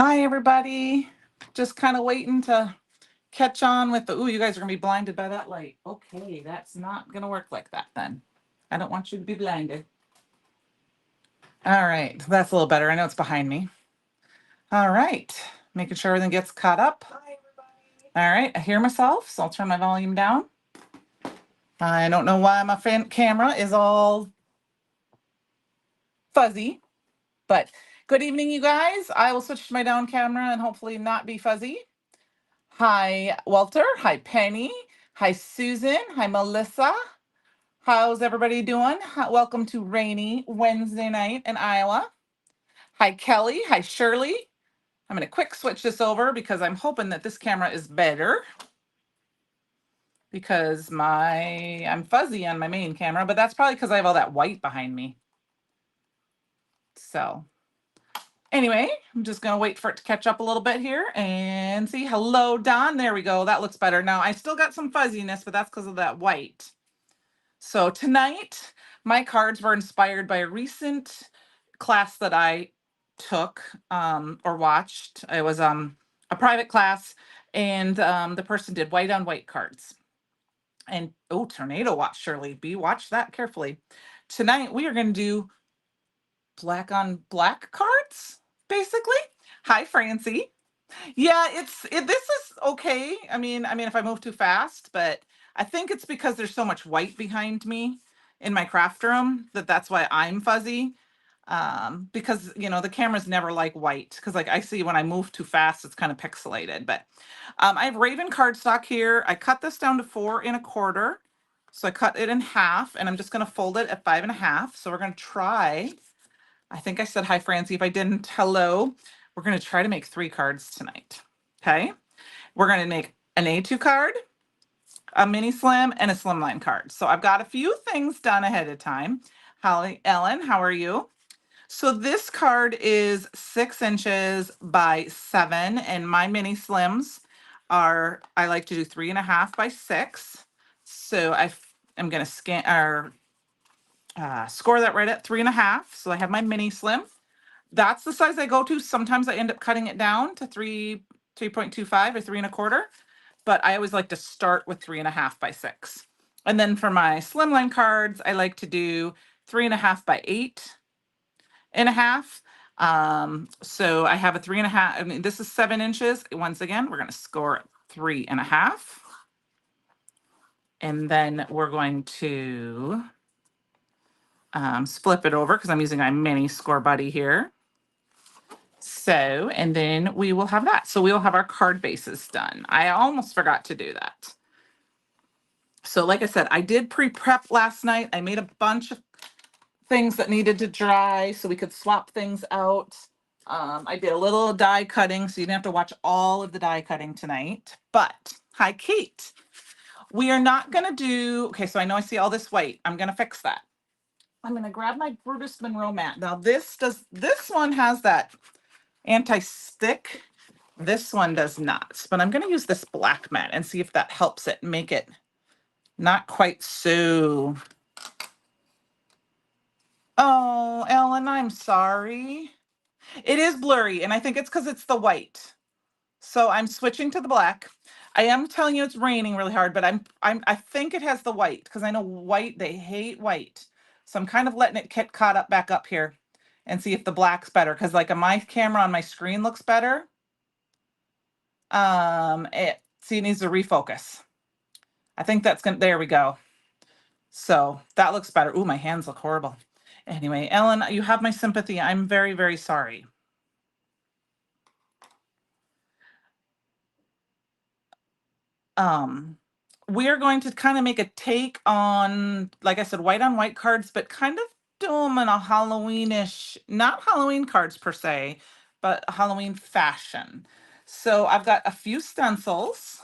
Hi, everybody. Just kind of waiting to catch on with the, ooh, you guys are going to be blinded by that light. Okay, that's not going to work like that then. I don't want you to be blinded. All right, that's a little better. I know it's behind me. All right, making sure everything gets caught up. All right, I hear myself, so I'll turn my volume down. I don't know why my camera is all fuzzy, but good evening, you guys. I will switch to my down camera and hopefully not be fuzzy. Hi, Walter. Hi, Penny. Hi, Susan. Hi, Melissa. How's everybody doing? Welcome to rainy Wednesday night in Iowa. Hi, Kelly. Hi, Shirley. I'm going to quick switch this over because I'm hoping that this camera is better because I'm fuzzy on my main camera, but that's probably because I have all that white behind me. So anyway, I'm just going to wait for it to catch up a little bit here and see. Hello, Don. There we go. That looks better. Now, I still got some fuzziness, but that's because of that white. So tonight, my cards were inspired by a recent class that I took or watched. It was a private class, and the person did white on white cards. And oh, tornado watch, Shirley. Watch that carefully. Tonight, we are going to do black on black cards, basically. Hi, Francie. Yeah, this is okay. I mean, if I move too fast, but I think it's because there's so much white behind me in my craft room that's why I'm fuzzy. Because the cameras never like white because like I see when I move too fast, it's kind of pixelated. But I have Raven cardstock here. I cut this down to 4 1/4. So I cut it in half and I'm just gonna fold it at 5 1/2. So we're gonna try. I think I said hi, Francie. If I didn't, hello. We're going to try to make 3 cards tonight. Okay. We're going to make an A2 card, a mini slim, and a slimline card. So I've got a few things done ahead of time. Holly, Ellen, how are you? So this card is 6 inches by 7, and my mini slims I like to do 3 1/2 by 6. So I'm going to score that right at 3 1/2. So I have my mini slim. That's the size I go to. Sometimes I end up cutting it down to 3.25 or 3 1/4, but I always like to start with 3 1/2 by 6. And then for my slimline cards, I like to do 3 1/2 by 8 1/2. So I have a 3 1/2. I mean, this is 7 inches. Once again, we're going to score at 3 1/2. And then we're going to flip it over because I'm using my mini score buddy here. So, and then we will have that. So we will have our card bases done. I almost forgot to do that. So like I said, I did pre-prep last night. I made a bunch of things that needed to dry so we could swap things out. I did a little die cutting, so you didn't have to watch all of the die cutting tonight. But, hi, Kate. We are not going to do, okay, so I know I see all this white. I'm going to fix that. I'm going to grab my Brutus Monroe mat. Now this one has that anti-stick. This one does not, but I'm going to use this black mat and see if that helps it make it not quite so. Oh, Ellen, I'm sorry. It is blurry, and I think it's because it's the white. So I'm switching to the black. I am telling you it's raining really hard, but I think it has the white because I know white, they hate white. So I'm kind of letting it get caught up back up here and see if the black's better because like my camera on my screen looks better. It needs to refocus. I think that's gonna, there we go. So that looks better. Ooh, my hands look horrible. Anyway, Ellen, you have my sympathy. I'm very, very sorry. We are going to kind of make a take on, like I said, white on white cards, but kind of do them in a Halloweenish, not Halloween cards per se, but Halloween fashion. So I've got a few stencils.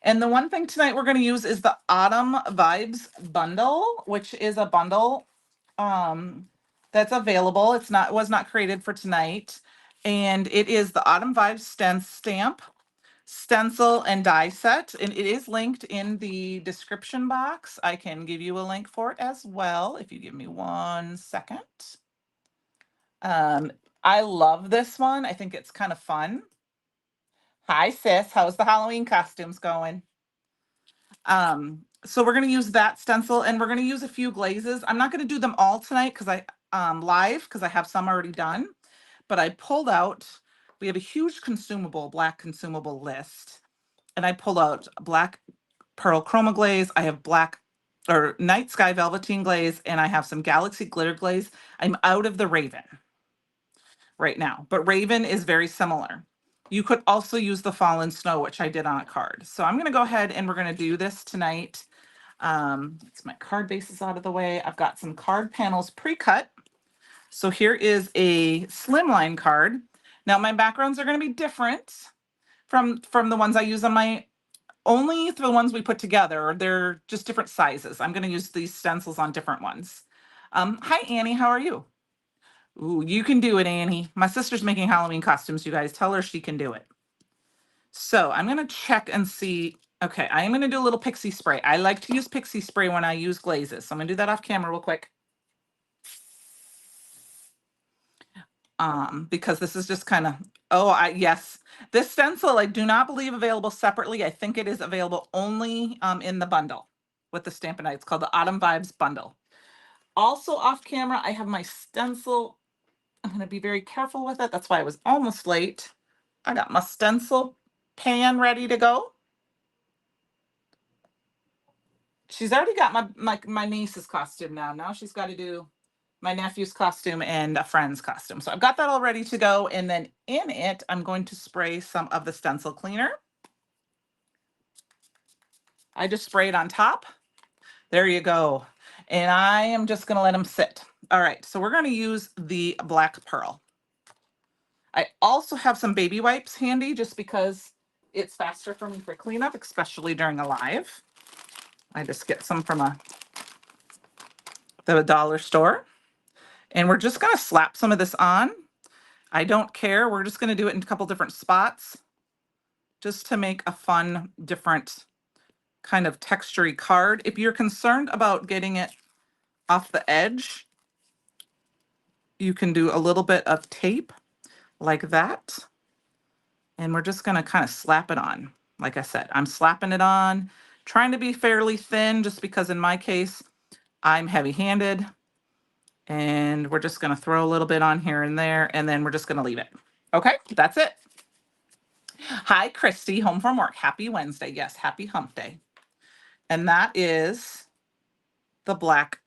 And the one thing tonight we're going to use is the Autumn Vibes bundle, which is a bundle that's available. It was not created for tonight. And it is the Autumn Vibes stamp, stencil, and die set. And it is linked in the description box. I can give you a link for it as well if you give me 1 second. I love this one. I think it's kind of fun. Hi, sis. How's the Halloween costumes going? So we're gonna use that stencil and we're gonna use a few glazes. I'm not gonna do them all tonight because I live because I have some already done, but I pulled out, we have a huge consumable, black consumable list, and I pulled out black pearl chroma glaze. I have black or night sky velveteen glaze, and I have some galaxy glitter glaze. I'm out of the Raven right now, but Raven is very similar. You could also use the fallen snow, which I did on a card. So I'm going to go ahead and we're going to do this tonight. It's my card bases out of the way. I've got some card panels pre-cut. So here is a slimline card. Now my backgrounds are going to be different from the ones I use on my, only the ones we put together. They're just different sizes. I'm going to use these stencils on different ones. Hi, Annie. How are you? Ooh, you can do it, Annie. My sister's making Halloween costumes, you guys. Tell her she can do it. So I'm going to check and see. Okay, I'm going to do a little pixie spray. I like to use pixie spray when I use glazes. So I'm going to do that off camera real quick. Because this is just kind of, yes. This stencil, I do not believe available separately. I think it is available only in the bundle with the Stampin' Night. It's called the Autumn Vibes Bundle. Also off camera, I have my stencil. I'm going to be very careful with it. That's why I was almost late. I got my stencil pan ready to go. She's already got my niece's costume now. Now she's got to do my nephew's costume and a friend's costume. So I've got that all ready to go. And then in it, I'm going to spray some of the stencil cleaner. I just spray it on top. There you go. And I am just going to let them sit. All right. So we're going to use the black pearl. I also have some baby wipes handy just because it's faster for me for cleanup, especially during a live. I just get some from the dollar store. And we're just going to slap some of this on. I don't care. We're just going to do it in a couple different spots just to make a fun, different kind of textury card. If you're concerned about getting it off the edge, you can do a little bit of tape like that. And we're just going to kind of slap it on. Like I said, I'm slapping it on, trying to be fairly thin just because in my case, I'm heavy-handed. And we're just going to throw a little bit on here and there, and then we're just going to leave it. Okay, that's it. Hi, Christy, home from work. Happy Wednesday. Yes, happy hump day. And that is the black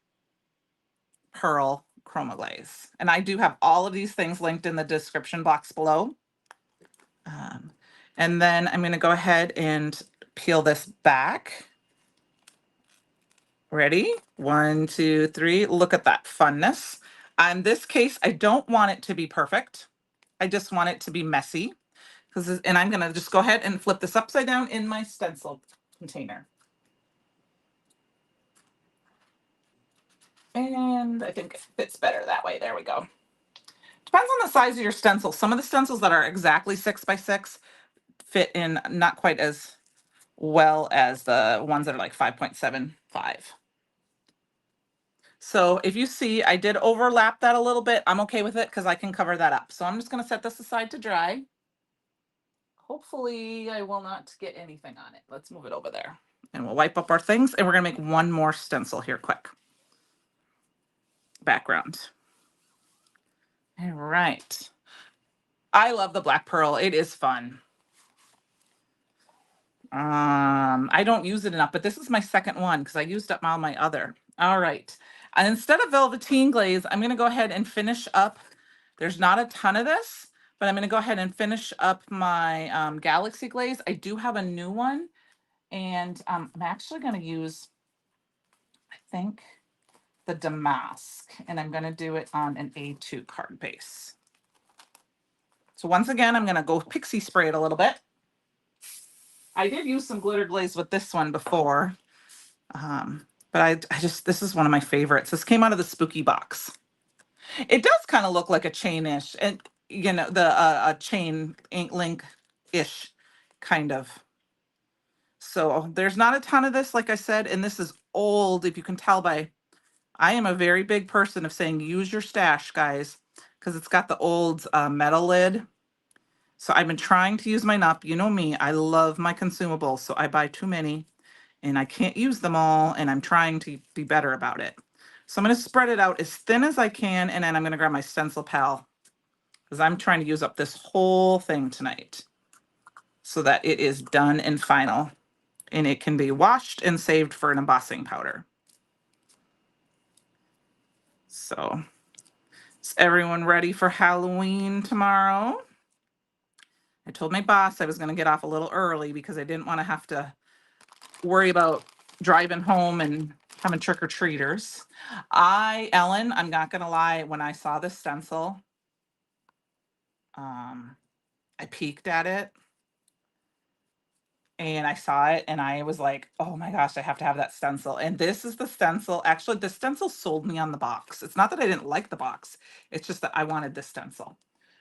pearl chroma glaze. And I do have all of these things linked in the description box below. And then I'm going to go ahead and peel this back. Ready? 1, 2, 3. Look at that funness. In this case, I don't want it to be perfect. I just want it to be messy. And I'm going to just go ahead and flip this upside down in my stencil container. And I think it fits better that way. There we go. Depends on the size of your stencil. Some of the stencils that are exactly 6 by 6 fit in not quite as well as the ones that are like 5.75. So if you see, I did overlap that a little bit. I'm okay with it because I can cover that up. So I'm just going to set this aside to dry. Hopefully I will not get anything on it. Let's move it over there. And we'll wipe up our things. And we're going to make one more stencil here quick. Background. All right. I love the black pearl. It is fun. I don't use it enough, but this is my second one because I used up all my other. All right. And instead of velveteen glaze, I'm going to go ahead and finish up. There's not a ton of this, but I'm going to go ahead and finish up my galaxy glaze. I do have a new one, and I'm actually going to use, I think, the damask, and I'm going to do it on an A2 card base. So once again, I'm going to go pixie spray it a little bit. I did use some glitter glaze with this one before, but I just, this is one of my favorites. This came out of the spooky box. It does kind of look like a chain-ish, and you know, a chain ink link-ish kind of. So there's not a ton of this, like I said, and this is old. If you can tell by, I am a very big person of saying use your stash, guys, because it's got the old metal lid. So I've been trying to use mine up. You know me, I love my consumables, so I buy too many and I can't use them all, and I'm trying to be better about it. So I'm going to spread it out as thin as I can, and then I'm going to grab my stencil pal because I'm trying to use up this whole thing tonight so that it is done and final, and it can be washed and saved for an embossing powder. So is everyone ready for Halloween tomorrow? I told my boss I was going to get off a little early because I didn't want to have to worry about driving home and having trick-or-treaters. Ellen, I'm not going to lie, when I saw this stencil, I peeked at it and I saw it and I was like, oh my gosh, I have to have that stencil. And this is the stencil. Actually, the stencil sold me on the box. It's not that I didn't like the box. It's just that I wanted this stencil.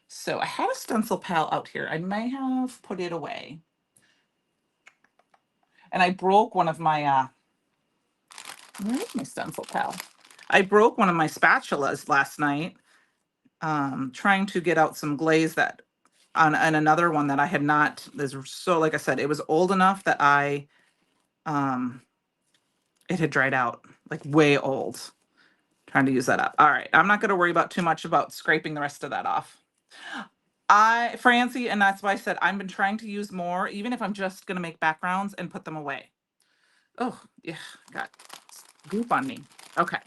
So I had a stencil pal out here. I may have put it away. And I broke one of my, where is my stencil pal? I broke one of my spatulas last night, trying to get out some glaze that on another one that I had not. So like I said, it was old enough that it had dried out, like way old. Trying to use that up. All right, I'm not going to worry about too much about scraping the rest of that off. Francie, and that's why I said I've been trying to use more, even if I'm just going to make backgrounds and put them away. Oh yeah, got goop on me. Okay.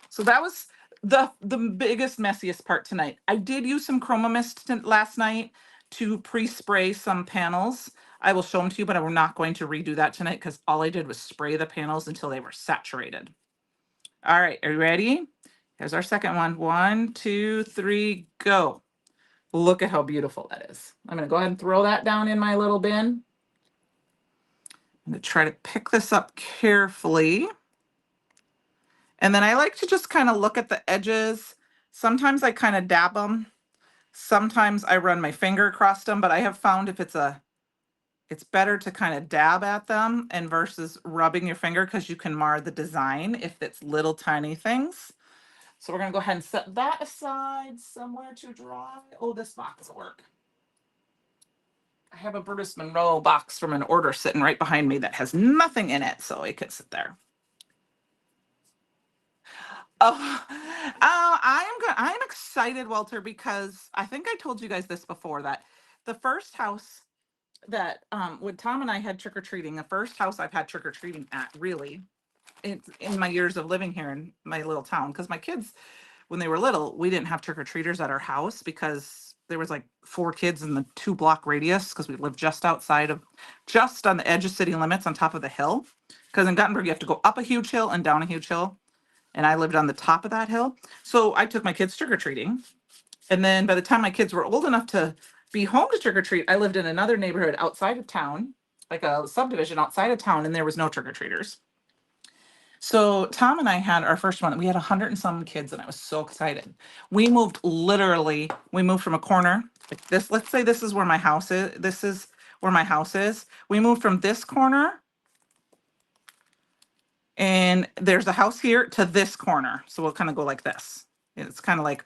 So that was the biggest, messiest part tonight. I did use some Chroma Mist last night to pre-spray some panels. I will show them to you, but I'm not going to redo that tonight because all I did was spray the panels until they were saturated. All right, are you ready? Here's our second one. 1, 2, 3, go. Look at how beautiful that is. I'm going to go ahead and throw that down in my little bin. I'm going to try to pick this up carefully. And then I like to just kind of look at the edges. Sometimes I kind of dab them. Sometimes I run my finger across them, but I have found if it's better to kind of dab at them and versus rubbing your finger because you can mar the design if it's little tiny things. So we're gonna go ahead and set that aside somewhere to dry. Oh, this box will work. I have a Brutus Monroe box from an order sitting right behind me that has nothing in it, so it could sit there. Oh, I'm excited, Walter, because I think I told you guys this before that the first house that when Tom and I had trick or treating, the first house I've had trick or treating at, really, in my years of living here in my little town, because my kids, when they were little, we didn't have trick or treaters at our house because there was like 4 kids in the 2-block radius because we lived just on the edge of city limits on top of the hill. Because in Gothenburg, you have to go up a huge hill and down a huge hill. And I lived on the top of that hill. So I took my kids trick or treating. And then by the time my kids were old enough to be home to trick or treat, I lived in another neighborhood outside of town, like a subdivision outside of town, and there was no trick or treaters. So Tom and I had our first one. We had 100 and some kids, and I was so excited. We moved from a corner like this. Let's say this is where my house is. This is where my house is. We moved from this corner, and there's a house here to this corner. So we'll kind of go like this. It's kind of like,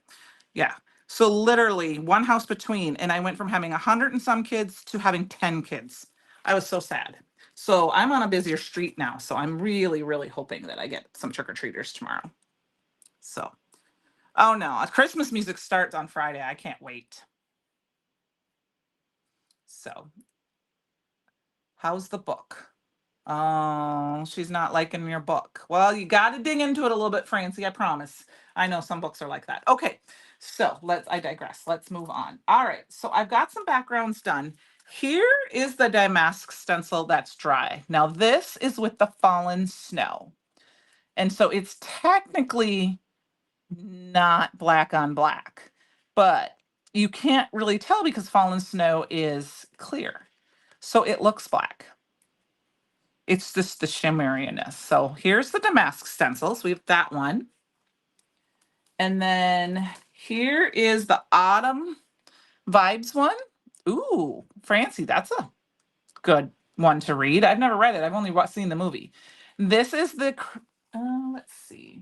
yeah. So literally one house between, and I went from having 100 and some kids to having 10 kids. I was so sad. So I'm on a busier street now. So I'm really, really hoping that I get some trick-or-treaters tomorrow. So, oh no, Christmas music starts on Friday. I can't wait. So, how's the book? Oh, she's not liking your book. Well, you got to dig into it a little bit, Francie, I promise. I know some books are like that. Okay, so I digress. Let's move on. All right, so I've got some backgrounds done. Here is the damask stencil that's dry. Now this is with the fallen snow. And so it's technically not black on black, but you can't really tell because fallen snow is clear. So it looks black. It's just the shimmeriness. So here's the damask stencils. We have that one. And then here is the autumn vibes one. Ooh, Francie, that's a good one to read. I've never read it. I've only seen the movie. This is let's see.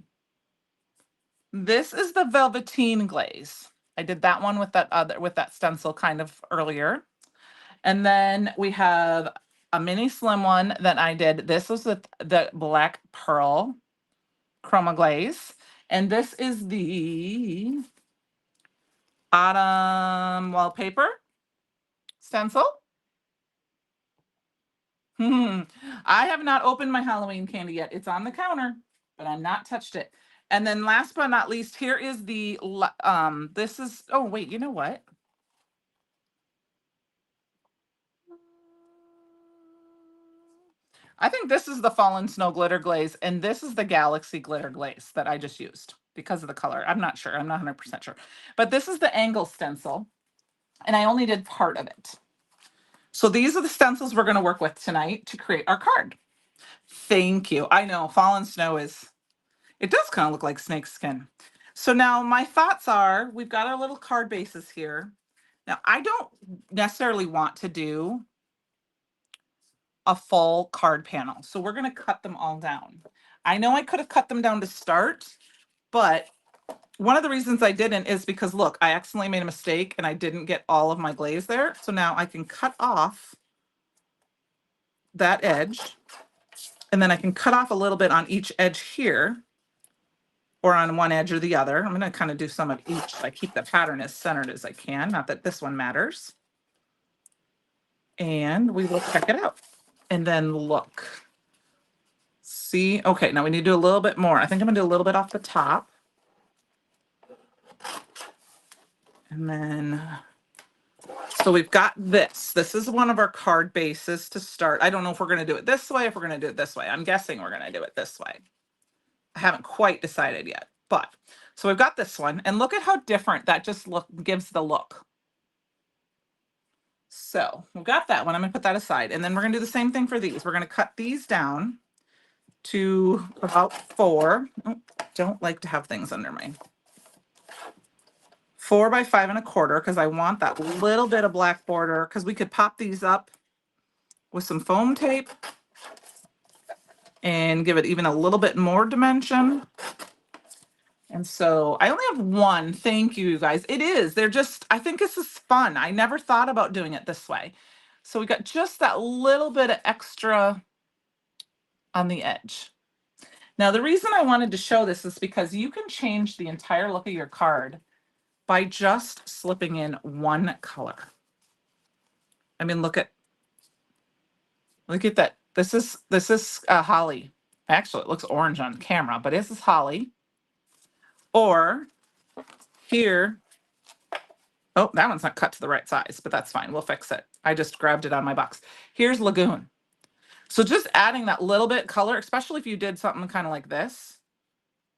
This is the velveteen glaze. I did that one with that stencil kind of earlier. And then we have a mini slim one that I did. This was with the black pearl chroma glaze. And this is the autumn wallpaper stencil. I have not opened my Halloween candy yet. It's on the counter, but I've not touched it. And then last but not least, here is the, this is, oh wait, you know what? I think this is the Fallen Snow glitter glaze, and this is the Galaxy glitter glaze that I just used because of the color. I'm not sure. I'm not 100% sure. But this is the angle stencil, and I only did part of it. So these are the stencils we're going to work with tonight to create our card. Thank you. I know Fallen Snow is, it does kind of look like snake skin. So now my thoughts are, we've got our little card bases here. Now I don't necessarily want to do a full card panel. So we're going to cut them all down. I know I could have cut them down to start, but one of the reasons I didn't is because look, I accidentally made a mistake and I didn't get all of my glaze there. So now I can cut off that edge, and then I can cut off a little bit on each edge here, or on one edge or the other. I'm going to kind of do some of each. So I keep the pattern as centered as I can. Not that this one matters. And we will check it out. And then look. See, okay, now we need to do a little bit more. I think I'm gonna do a little bit off the top. And then, so we've got this. This is one of our card bases to start. I don't know if we're gonna do it this way, if we're gonna do it this way. I'm guessing we're gonna do it this way. I haven't quite decided yet, but, so we've got this one, and look at how different that just gives the look. So we've got that one. I'm gonna put that aside. And then we're gonna do the same thing for these. We're gonna cut these down to about 4. Oh, don't like to have things under my 4 by 5 1/4, because I want that little bit of black border, because we could pop these up with some foam tape and give it even a little bit more dimension. And so I only have one. Thank you, guys. It is. They're just, I think this is fun. I never thought about doing it this way. So we got just that little bit of extra on the edge. Now, the reason I wanted to show this is because you can change the entire look of your card by just slipping in one color. I mean, look at that. This is holly. Actually, it looks orange on camera, but this is holly. Or here, oh, that one's not cut to the right size, but that's fine. We'll fix it. I just grabbed it on my box. Here's lagoon. So just adding that little bit color, especially if you did something kind of like this,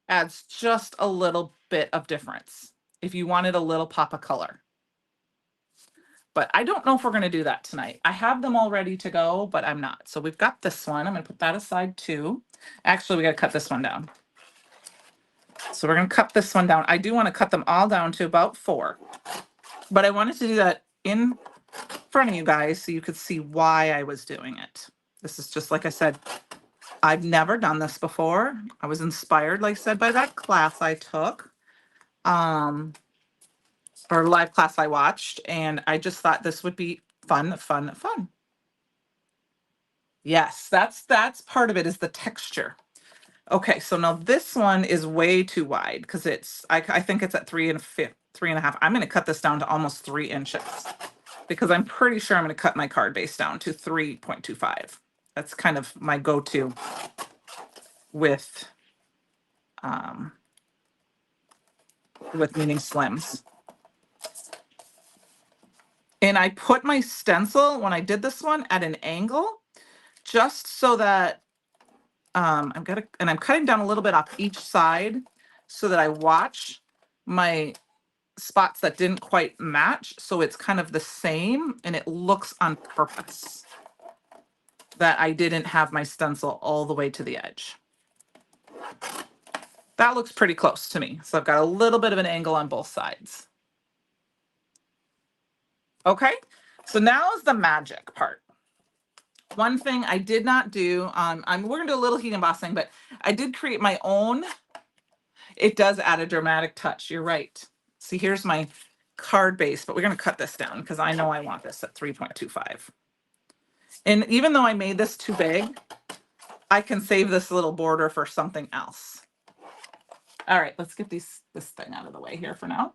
adds just a little bit of difference if you wanted a little pop of color. But I don't know if we're going to do that tonight. I have them all ready to go, but I'm not. So we've got this one. I'm going to put that aside too. Actually, we got to cut this one down. So we're going to cut this one down. I do want to cut them all down to about 4. But I wanted to do that in front of you guys so you could see why I was doing it. This is just, like I said, I've never done this before. I was inspired, like I said, by that class I took, or live class I watched, and I just thought this would be fun. Yes, that's part of it, is the texture. Okay, so now this one is way too wide because I think it's at 3.5. I'm going to cut this down to almost 3 inches because I'm pretty sure I'm going to cut my card base down to 3.25. That's kind of my go-to with mini slims. And I put my stencil, when I did this one, at an angle just so that I'm cutting down a little bit off each side so that I watch my spots that didn't quite match. So it's kind of the same and it looks on purpose that I didn't have my stencil all the way to the edge. That looks pretty close to me. So I've got a little bit of an angle on both sides. Okay, so now is the magic part. One thing I did not do, we're gonna do a little heat embossing, but I did create my own. It does add a dramatic touch. You're right. See, here's my card base, but we're going to cut this down because I know I want this at 3.25. And even though I made this too big, I can save this little border for something else. All right, let's get this thing out of the way here for now.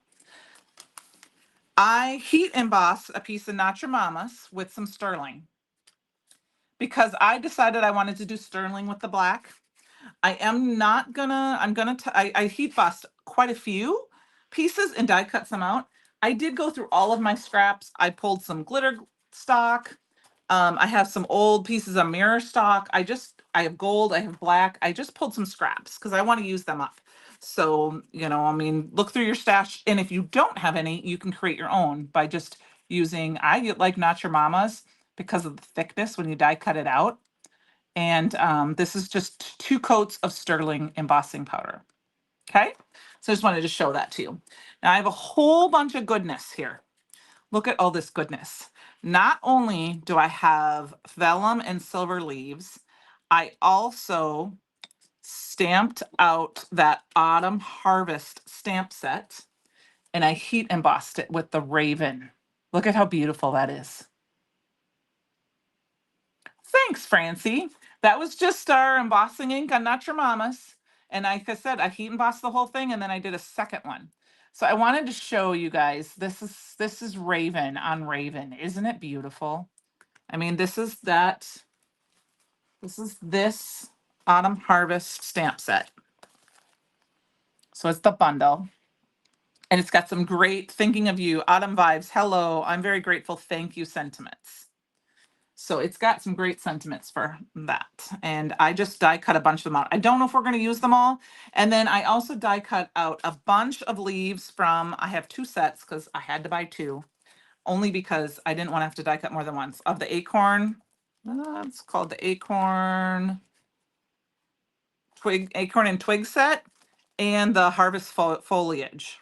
I heat emboss a piece of Not Your Mama's with some sterling because I decided I wanted to do sterling with the black. I am not gonna, I heat embossed quite a few pieces and die cut some out. I did go through all of my scraps. I pulled some glitter stock. I have some old pieces of mirror stock. I have gold, I have black. I just pulled some scraps because I want to use them up. So, I mean, look through your stash. And if you don't have any, you can create your own by just using, like Not Your Mama's because of the thickness when you die cut it out. And this is just 2 coats of sterling embossing powder. Okay. So I just wanted to show that to you. Now I have a whole bunch of goodness here. Look at all this goodness. Not only do I have vellum and silver leaves, I also stamped out that autumn harvest stamp set and I heat embossed it with the raven. Look at how beautiful that is. Thanks, Francie. That was just our embossing ink on Not Your Mama's. And like I said, I heat embossed the whole thing and then I did a second one. So I wanted to show you guys, this is Raven on Raven. Isn't it beautiful? I mean, this is this Autumn Harvest stamp set. So it's the bundle. And it's got some great thinking of you, autumn vibes. Hello, I'm very grateful. Thank you sentiments. So it's got some great sentiments for that. And I just die cut a bunch of them out. I don't know if we're going to use them all. And then I also die cut out a bunch of leaves from, I have 2 sets because I had to buy 2, only because I didn't want to have to die cut more than once, of the acorn. It's called the acorn and twig set and the harvest foliage.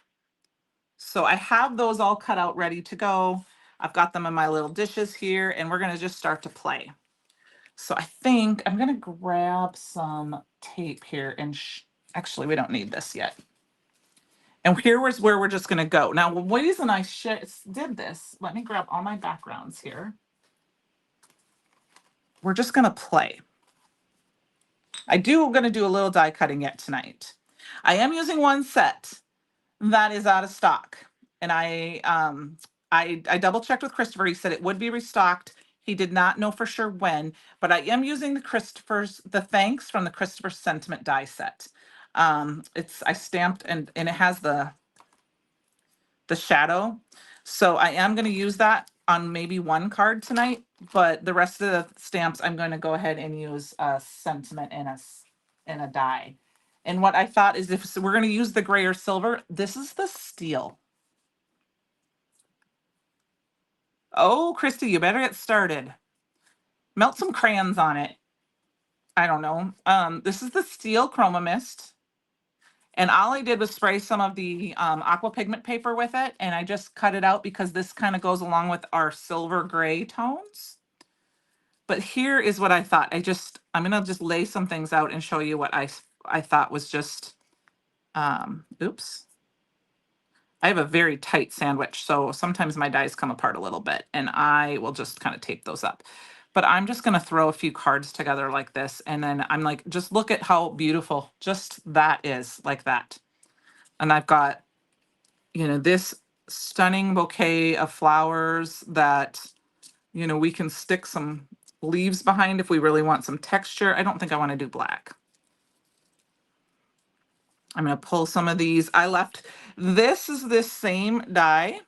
So I have those all cut out ready to go. I've got them in my little dishes here and we're going to just start to play. So I think I'm going to grab some tape here and actually we don't need this yet. And here was where we're just going to go. Now, the reason I did this, let me grab all my backgrounds here. We're just going to play. I'm going to do a little die cutting yet tonight. I am using one set that is out of stock. And I double checked with Christopher. He said it would be restocked. He did not know for sure when, but I am using the Thanks from the Christopher Sentiment die set. I stamped and it has the shadow. So I am going to use that on maybe one card tonight, but the rest of the stamps I'm going to go ahead and use a sentiment and a die. And what I thought is if we're going to use the gray or silver, this is the steel. Oh, Christy, you better get started. Melt some crayons on it. I don't know. This is the steel chroma mist. And all I did was spray some of the aqua pigment paper with it. And I just cut it out because this kind of goes along with our silver gray tones. But here is what I thought. I'm going to just lay some things out and show you what I thought was just, oops. I have a very tight sandwich, so sometimes my dies come apart a little bit, and I will just kind of tape those up. But I'm just going to throw a few cards together like this, and then I'm like, just look at how beautiful just that is, like that. And I've got, this stunning bouquet of flowers that, we can stick some leaves behind if we really want some texture. I don't think I want to do black. I'm going to pull some of these. This is this same die,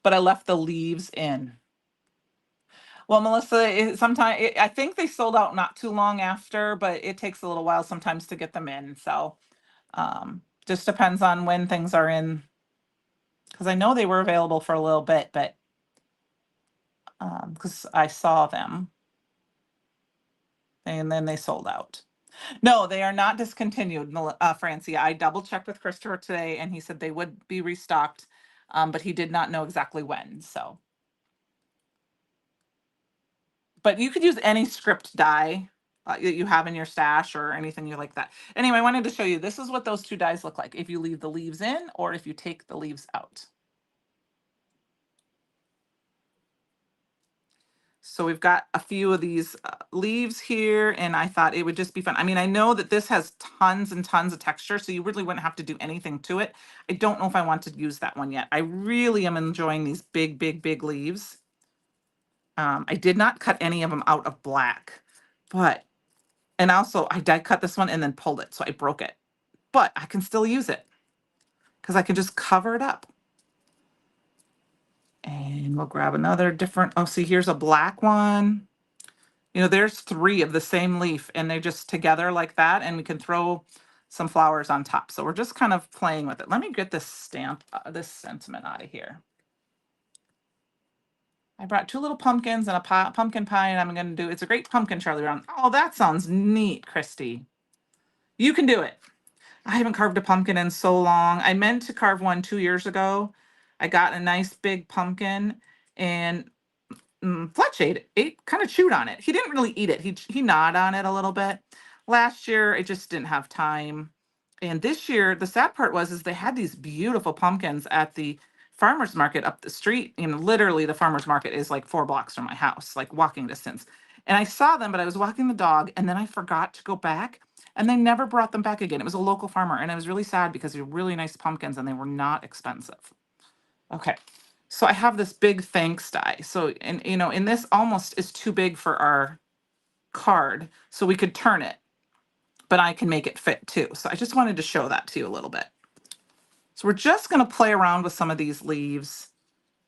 but I left the leaves in. Well, Melissa, I think they sold out not too long after, but it takes a little while sometimes to get them in. So just depends on when things are in, because I know they were available for a little bit, but because I saw them and then they sold out. No, they are not discontinued, Francie. I double checked with Christopher today and he said they would be restocked, but he did not know exactly when. So, but you could use any script die. that you have in your stash or anything you like that. Anyway, I wanted to show you, this is what those two dies look like if you leave the leaves in or if you take the leaves out. So we've got a few of these leaves here, and I thought it would just be fun. I mean, I know that this has tons and tons of texture, so you really wouldn't have to do anything to it. I don't know if I want to use that one yet. I really am enjoying these big, big, big leaves. I did not cut any of them out of black, but, and also I die cut this one and then pulled it, so I broke it. But I can still use it because I can just cover it up. And we'll grab another different, oh, see, here's a black one. You know, there's three of the same leaf and they're just together like that, and we can throw some flowers on top. So we're just kind of playing with it. Let me get this stamp, this sentiment out of here. I brought two little pumpkins and a pumpkin pie, and I'm going to do, it's a great pumpkin, Charlie Brown. Oh, that sounds neat, Christy. You can do it. I haven't carved a pumpkin in so long. I meant to carve one 2 years ago. I got a nice big pumpkin, and Fletch ate kind of chewed on it. He didn't really eat it. He gnawed on it a little bit. Last year, I just didn't have time. And this year, the sad part was is they had these beautiful pumpkins at the farmers market up the street. You know, literally the farmers market is like 4 blocks from my house, like walking distance. And I saw them, but I was walking the dog, and then I forgot to go back, and they never brought them back again. It was a local farmer, and I was really sad because they were really nice pumpkins and they were not expensive. Okay. So I have this big thanks die. So, and you know, and this almost is too big for our card. So we could turn it, but I can make it fit too. So I just wanted to show that to you a little bit. So we're just going to play around with some of these leaves.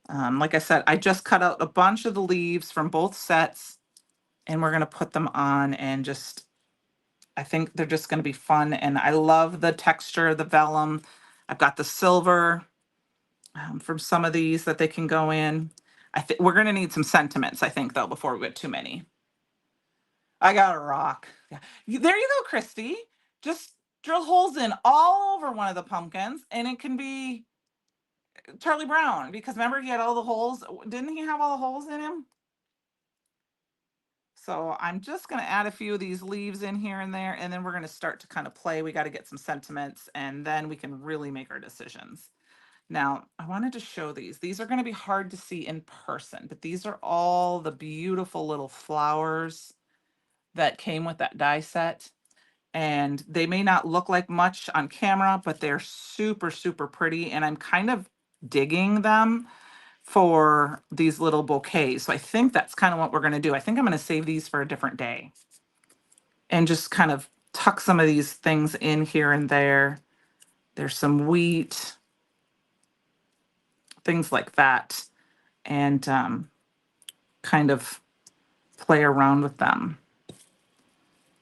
Like I said, I just cut out a bunch of the leaves from both sets, and we're going to put them on, and just, I think they're just going to be fun. And I love the texture of the vellum. I've got the silver from some of these that they can go in. I think we're going to need some sentiments, I think, though, before we get too many. I got a rock. Yeah. There you go, Christy. Just drill holes in all over one of the pumpkins, and it can be Charlie Brown, because remember he had all the holes. Didn't he have all the holes in him? So I'm just going to add a few of these leaves in here and there, and then we're going to start to kind of play. We got to get some sentiments, and then we can really make our decisions. Now, I wanted to show these. These are going to be hard to see in person, but these are all the beautiful little flowers that came with that die set. And they may not look like much on camera, but they're super, super pretty. And I'm kind of digging them for these little bouquets. So I think that's kind of what we're going to do. I think I'm going to save these for a different day and just kind of tuck some of these things in here and there. There's some wheat, things like that, and kind of play around with them.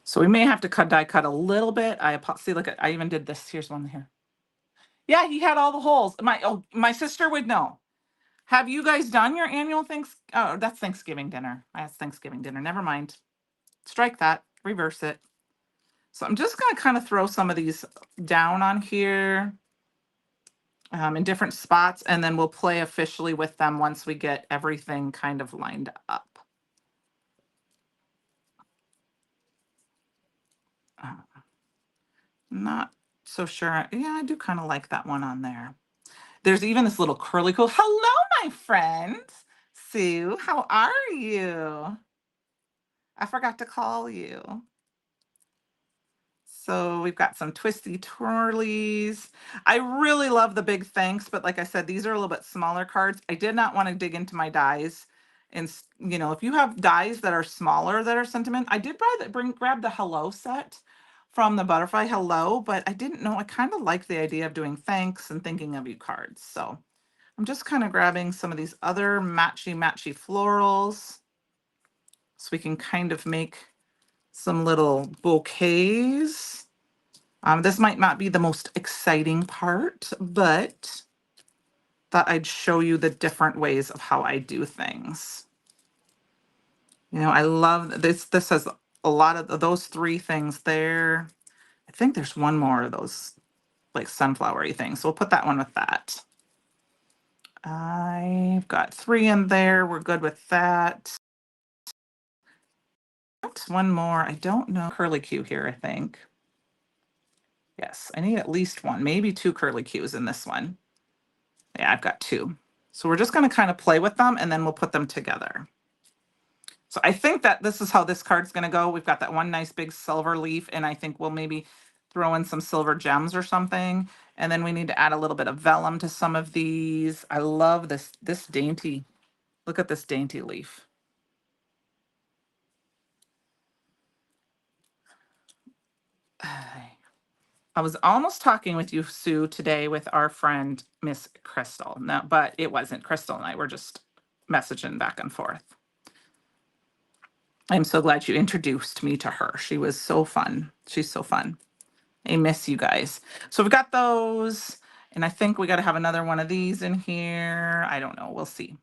So we may have to die cut a little bit. See, look, I even did this. Here's one here. Yeah, he had all the holes. My sister would know. Have you guys done your annual Oh, that's Thanksgiving dinner. That's Thanksgiving dinner. Never mind. Strike that. Reverse it. So I'm just going to kind of throw some of these down on here in different spots, and then we'll play officially with them once we get everything kind of lined up. Not so sure. Yeah, I do kind of like that one on there. There's even this little curly cool. Hello, my friend. Sue, how are you? I forgot to call you. So we've got some twisty twirlies. I really love the big thanks, but like I said, these are a little bit smaller cards. I did not want to dig into my dies. And, you know, if you have dies that are smaller that are sentiment, I did grab the hello set from the Butterfly Hello, but I didn't know. I kind of like the idea of doing thanks and thinking of you cards. So I'm just kind of grabbing some of these other matchy florals so we can kind of make some little bouquets. This might not be the most exciting part, but thought I'd show you the different ways of how I do things. You know, I love this. This has a lot of those three things there. I think there's one more of those like sunflowery things. So we'll put that one with that. I've got 3 in there. We're good with that. one more. I don't know. Curly Q here, I think. Yes, I need at least one, maybe two curly Qs in this one. Yeah, I've got two. So we're just going to kind of play with them and then we'll put them together. So I think that this is how this card's going to go. We've got that one nice big silver leaf, and I think we'll maybe throw in some silver gems or something. And then we need to add a little bit of vellum to some of these. I love this dainty. Look at this dainty leaf. I was almost talking with you, Sue, today with our friend Miss Crystal. No, but it wasn't. Crystal and I were just messaging back and forth. I'm so glad you introduced me to her. She was so fun. She's so fun. I miss you guys. So we've got those, and I think we got to have another one of these in here. I don't know. We'll see.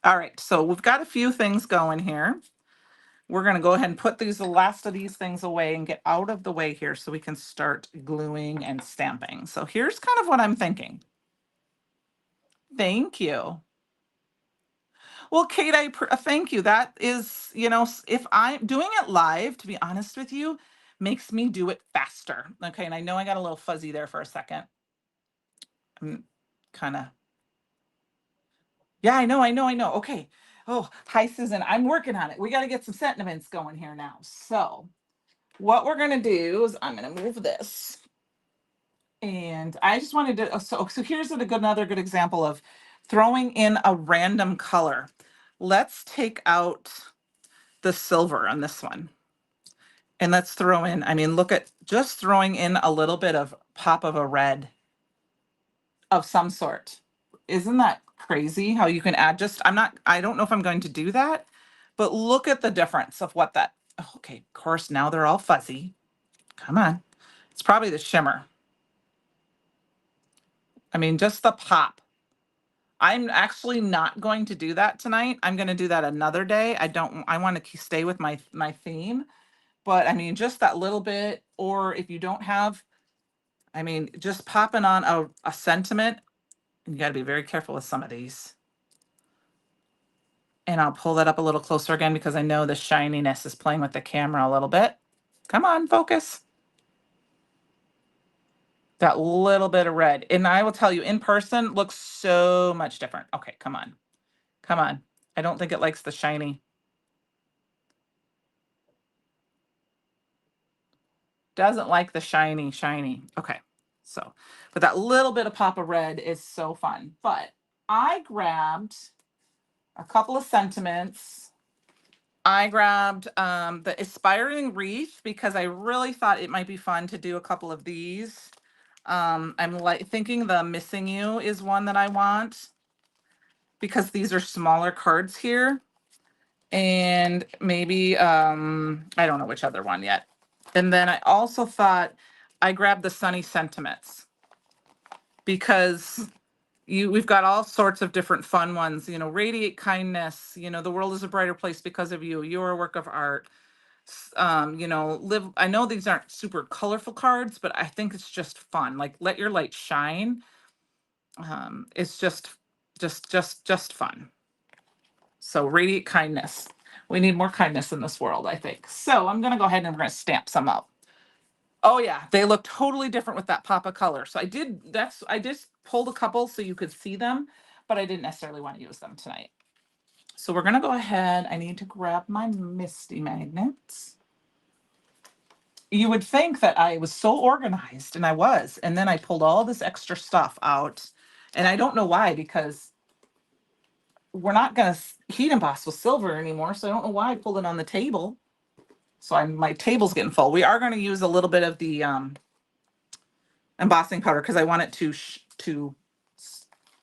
All right. So we've got a few things going here. We're going to go ahead and put the last of these things away and get out of the way here so we can start gluing and stamping. So here's kind of what I'm thinking. Thank you. Well, Kate, thank you. That is, if I'm doing it live, to be honest with you, makes me do it faster. Okay. And I know I got a little fuzzy there for a second. I'm kind of, yeah, I know. Okay. Oh, hi, Susan. I'm working on it. We got to get some sentiments going here now. So what we're going to do is I'm going to move this. And I just wanted to, so here's another good example of throwing in a random color. Let's take out the silver on this one. And let's throw in, I mean, look at just throwing in a little bit of pop of a red of some sort. Isn't that crazy how you can add just, I don't know if I'm going to do that, but look at the difference of what that, okay, of course, now they're all fuzzy. Come on. It's probably the shimmer. I mean, just the pop. I'm actually not going to do that tonight. I'm going to do that another day. I want to stay with my theme, but I mean, just that little bit, or if you don't have, I mean, just popping on a sentiment. You got to be very careful with some of these. And I'll pull that up a little closer again because I know the shininess is playing with the camera a little bit. Come on, focus. That little bit of red. And I will tell you, in person, looks so much different. Okay, come on. Come on. I don't think it likes the shiny. Doesn't like the shiny. Okay, so, but that little bit of pop of red is so fun. But I grabbed a couple of sentiments. I grabbed the Aspiring Wreath because I really thought it might be fun to do a couple of these. I'm thinking the Missing You is one that I want because these are smaller cards here. And maybe, I don't know which other one yet. And then I also thought I grabbed the Sunny Sentiments because we've got all sorts of different fun ones, Radiate Kindness, the world is a brighter place because of you. You're a work of art. Live. I know these aren't super colorful cards, but I think it's just fun. Like Let Your Light Shine. It's just fun. So Radiate Kindness. We need more kindness in this world, I think. So I'm going to go ahead and we're going to stamp some up. Oh yeah, they look totally different with that pop of color. So I just pulled a couple so you could see them, but I didn't necessarily want to use them tonight. So we're going to go ahead. I need to grab my Misty magnets. You would think that I was so organized, and I was. And then I pulled all this extra stuff out. And I don't know why, because we're not going to heat emboss with silver anymore. So I don't know why I pulled it on the table. So my table's getting full. We are going to use a little bit of the embossing powder because I want it to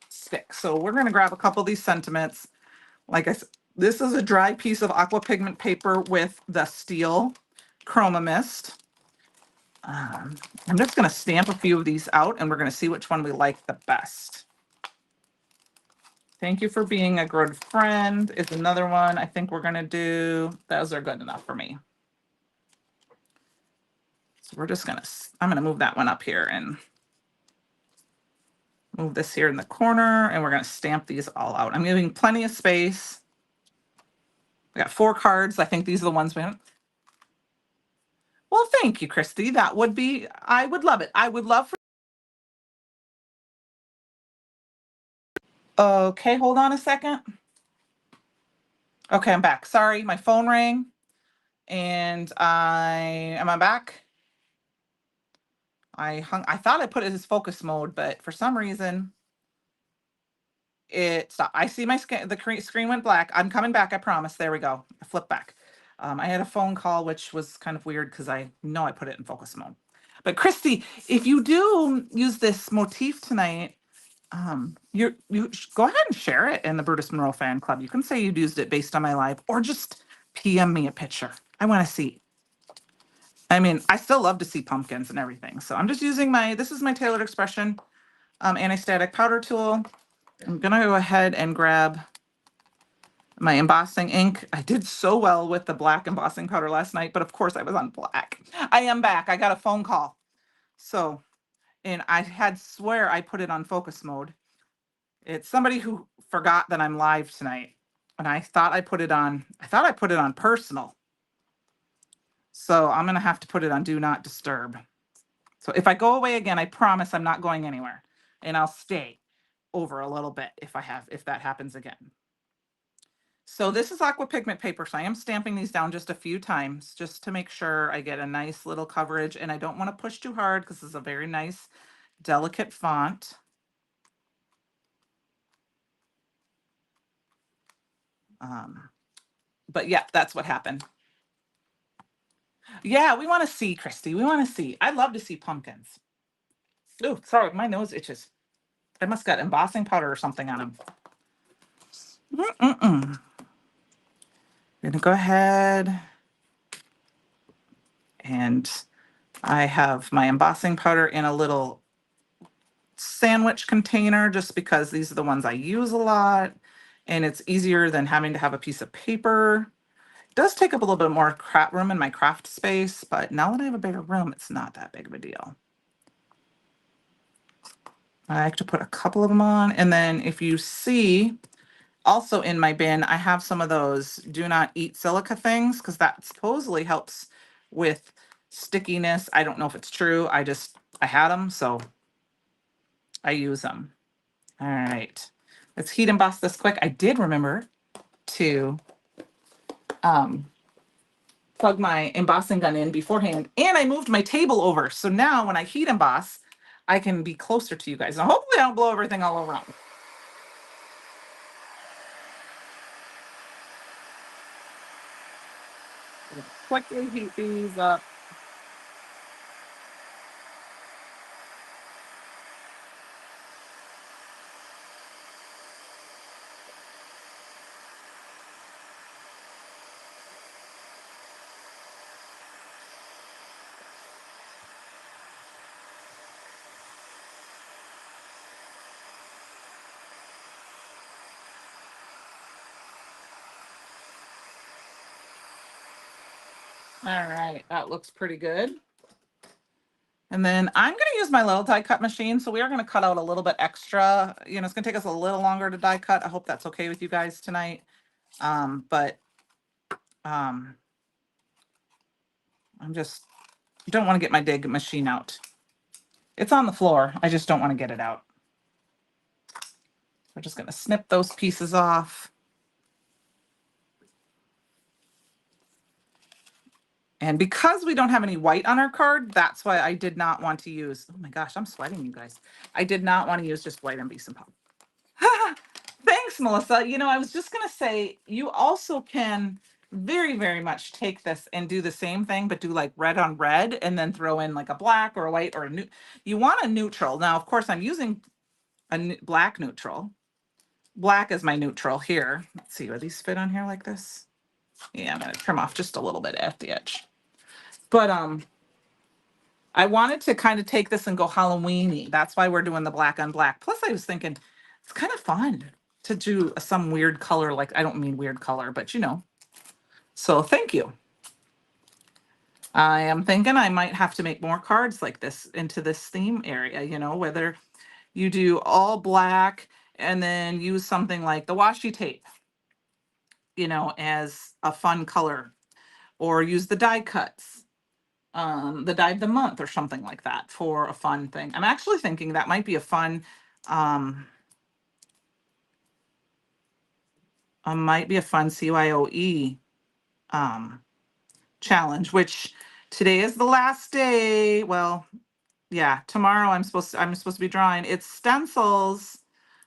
stick. So we're going to grab a couple of these sentiments. Like I said, this is a dry piece of aqua pigment paper with the steel chroma mist. I'm just going to stamp a few of these out and we're going to see which one we like the best. Thank you for being a good friend is another one I think we're going to do. Those are good enough for me. So we're just going to, I'm going to move that one up here and move this here in the corner, and we're going to stamp these all out. I'm giving plenty of space. We got 4 cards. I think these are the ones we haven't. Well, thank you, Christy. That would be, I would love it. I would love for. Okay, hold on a second. Okay, I'm back. Sorry, my phone rang and am I back? I thought I put it as focus mode, but for some reason it stopped. I see the screen went black. I'm coming back, I promise. There we go. I flipped back. I had a phone call, which was kind of weird because I know I put it in focus mode. But Christy, if you do use this motif tonight, go ahead and share it in the Brutus Monroe fan club. You can say you'd used it based on my live, or just PM me a picture. I want to see. I mean, I still love to see pumpkins and everything. So I'm just using this is my Tailored Expression anti-static powder tool. I'm gonna go ahead and grab my embossing ink. I did so well with the black embossing powder last night, but of course I was on black. I am back. I got a phone call. So, and I had swear I put it on focus mode. It's somebody who forgot that I'm live tonight. And I thought I put it on personal. So I'm gonna have to put it on do not disturb. So if I go away again, I promise I'm not going anywhere. And I'll stay over a little bit if that happens again. So this is aqua pigment paper. So I am stamping these down just a few times just to make sure I get a nice little coverage. And I don't want to push too hard because this is a very nice, delicate font. But yeah, that's what happened. Yeah, we want to see, Christy. We want to see. I'd love to see pumpkins. Oh, sorry, my nose itches. I must got embossing powder or something on them. I'm gonna go ahead and I have my embossing powder in a little sandwich container just because these are the ones I use a lot and it's easier than having to have a piece of paper. It does take up a little bit more room in my craft space, but now that I have a bigger room, it's not that big of a deal. I like to put a couple of them on, and then if you see, also in my bin, I have some of those do not eat silica things because that supposedly helps with stickiness. I don't know if it's true. I had them, so I use them. All right, let's heat emboss this quick. I did remember to plug my embossing gun in beforehand, and I moved my table over. So now when I heat emboss, I can be closer to you guys. Now, hopefully I don't blow everything all around. Quickly heat these up. All right, that looks pretty good. And then I'm going to use my little die cut machine. So we are going to cut out a little bit extra. You know, it's going to take us a little longer to die cut. I hope that's okay with you guys tonight. But I'm just, don't want to get my dig machine out. It's on the floor. I just don't want to get it out. We're just going to snip those pieces off. And because we don't have any white on our card, that's why I did not want to use, oh my gosh, I'm sweating, you guys. I did not want to use just white on Besom Pop. Thanks, Melissa. You know, I was just going to say, you also can very, very much take this and do the same thing, but do like red on red and then throw in like a black or a white or you want a neutral. Now, of course, I'm using a black neutral. Black is my neutral here. Let's see, will these fit on here like this? Yeah, I'm going to trim off just a little bit at the edge. But I wanted to kind of take this and go Halloweeny. That's why we're doing the black on black. Plus, I was thinking it's kind of fun to do some weird color. Like, I don't mean weird color, but you know. So thank you. I am thinking I might have to make more cards like this into this theme area, you know, whether you do all black and then use something like the washi tape as a fun color, or use the die cuts, the die of the month or something like that for a fun thing. I'm actually thinking that might be a fun, um, CYOE challenge, which today is the last day. Well, yeah, tomorrow I'm supposed to be drawing. It's stencils.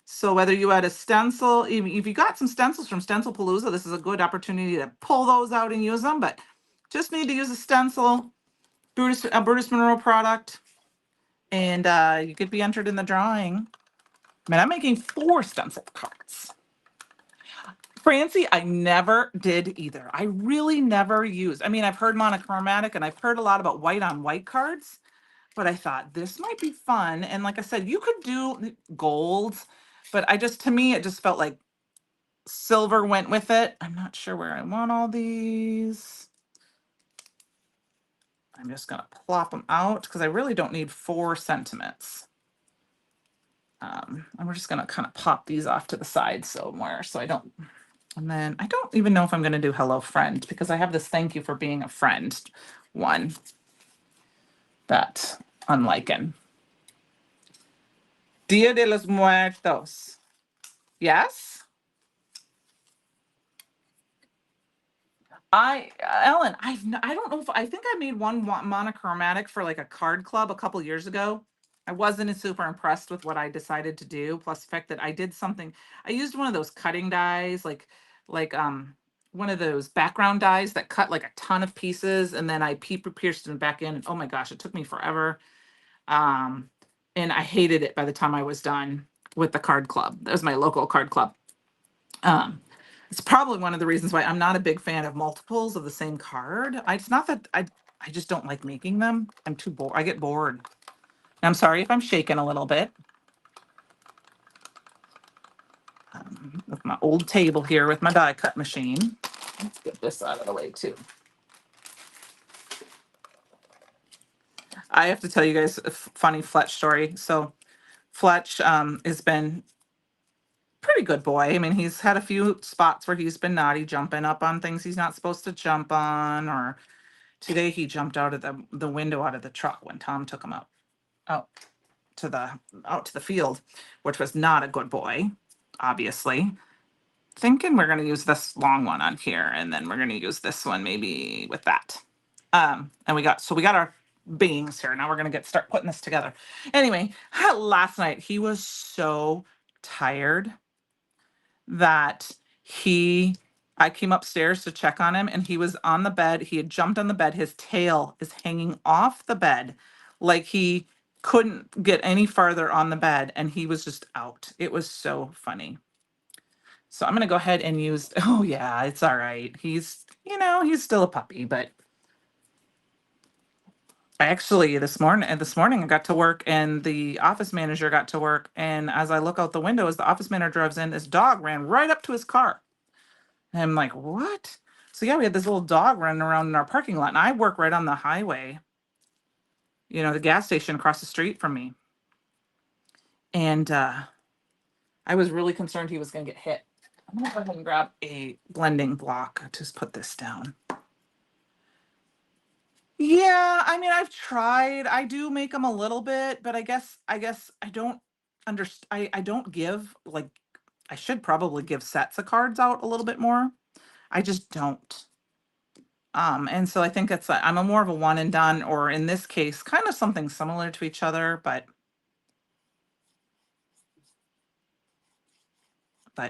So whether you had a stencil, if you got some stencils from Stencil Palooza, this is a good opportunity to pull those out and use them. But just need to use a stencil, Brutus Monroe product, and you could be entered in the drawing. Man, I'm making 4 stencil cards. Francie, I never did either. I really never used. I mean, I've heard monochromatic and I've heard a lot about white on white cards, but I thought this might be fun. And like I said, you could do golds, but to me, it just felt like silver went with it. I'm not sure where I want all these. I'm just going to plop them out because I really don't need 4 sentiments. And we're just going to kind of pop these off to the side somewhere so I don't. And then I don't even know if I'm going to do hello friend because I have this thank you for being a friend one that I'm liking. Dia de los Muertos. Yes? Ellen, I don't know if I think I made one monochromatic for like a card club a couple years ago. I wasn't super impressed with what I decided to do. Plus the fact that I did something, I used one of those cutting dies, like one of those background dies that cut like a ton of pieces, and then I pierced them back in. And oh my gosh, it took me forever. Um, and I hated it by the time I was done with the card club. That was my local card club. Um, it's probably one of the reasons why I'm not a big fan of multiples of the same card. It's not that I just don't like making them. I'm too bored. I get bored. I'm sorry if I'm shaking a little bit. With my old table here with my die cut machine. Let's get this out of the way too. I have to tell you guys a funny Fletch story. So Fletch has been pretty good boy. I mean, he's had a few spots where he's been naughty, jumping up on things he's not supposed to jump on, or today he jumped out of the window out of the truck when Tom took him out to the field, which was not a good boy, obviously. Thinking we're gonna use this long one on here, and then we're gonna use this one maybe with that. And we got our beings here. Now we're gonna start putting this together. Anyway, last night he was so tired that I came upstairs to check on him, and he was on the bed. He had jumped on the bed. His tail is hanging off the bed like he couldn't get any farther on the bed, and he was just out. It was so funny. So I'm going to go ahead and use, oh yeah, it's all right. He's still a puppy, but I actually this morning I got to work and the office manager got to work. And as I look out the window, as the office manager drives in, this dog ran right up to his car. And I'm like, what? So yeah, we had this little dog running around in our parking lot, and I work right on the highway, the gas station across the street from me. And I was really concerned he was going to get hit. I'm going to go ahead and grab a blending block. Just put this down. Yeah, I mean, I've tried. I do make them a little bit, but I guess I don't understand. I don't give like I should probably give sets of cards out a little bit more. I just don't. And so I think I'm a more of a one and done, or in this case, kind of something similar to each other, but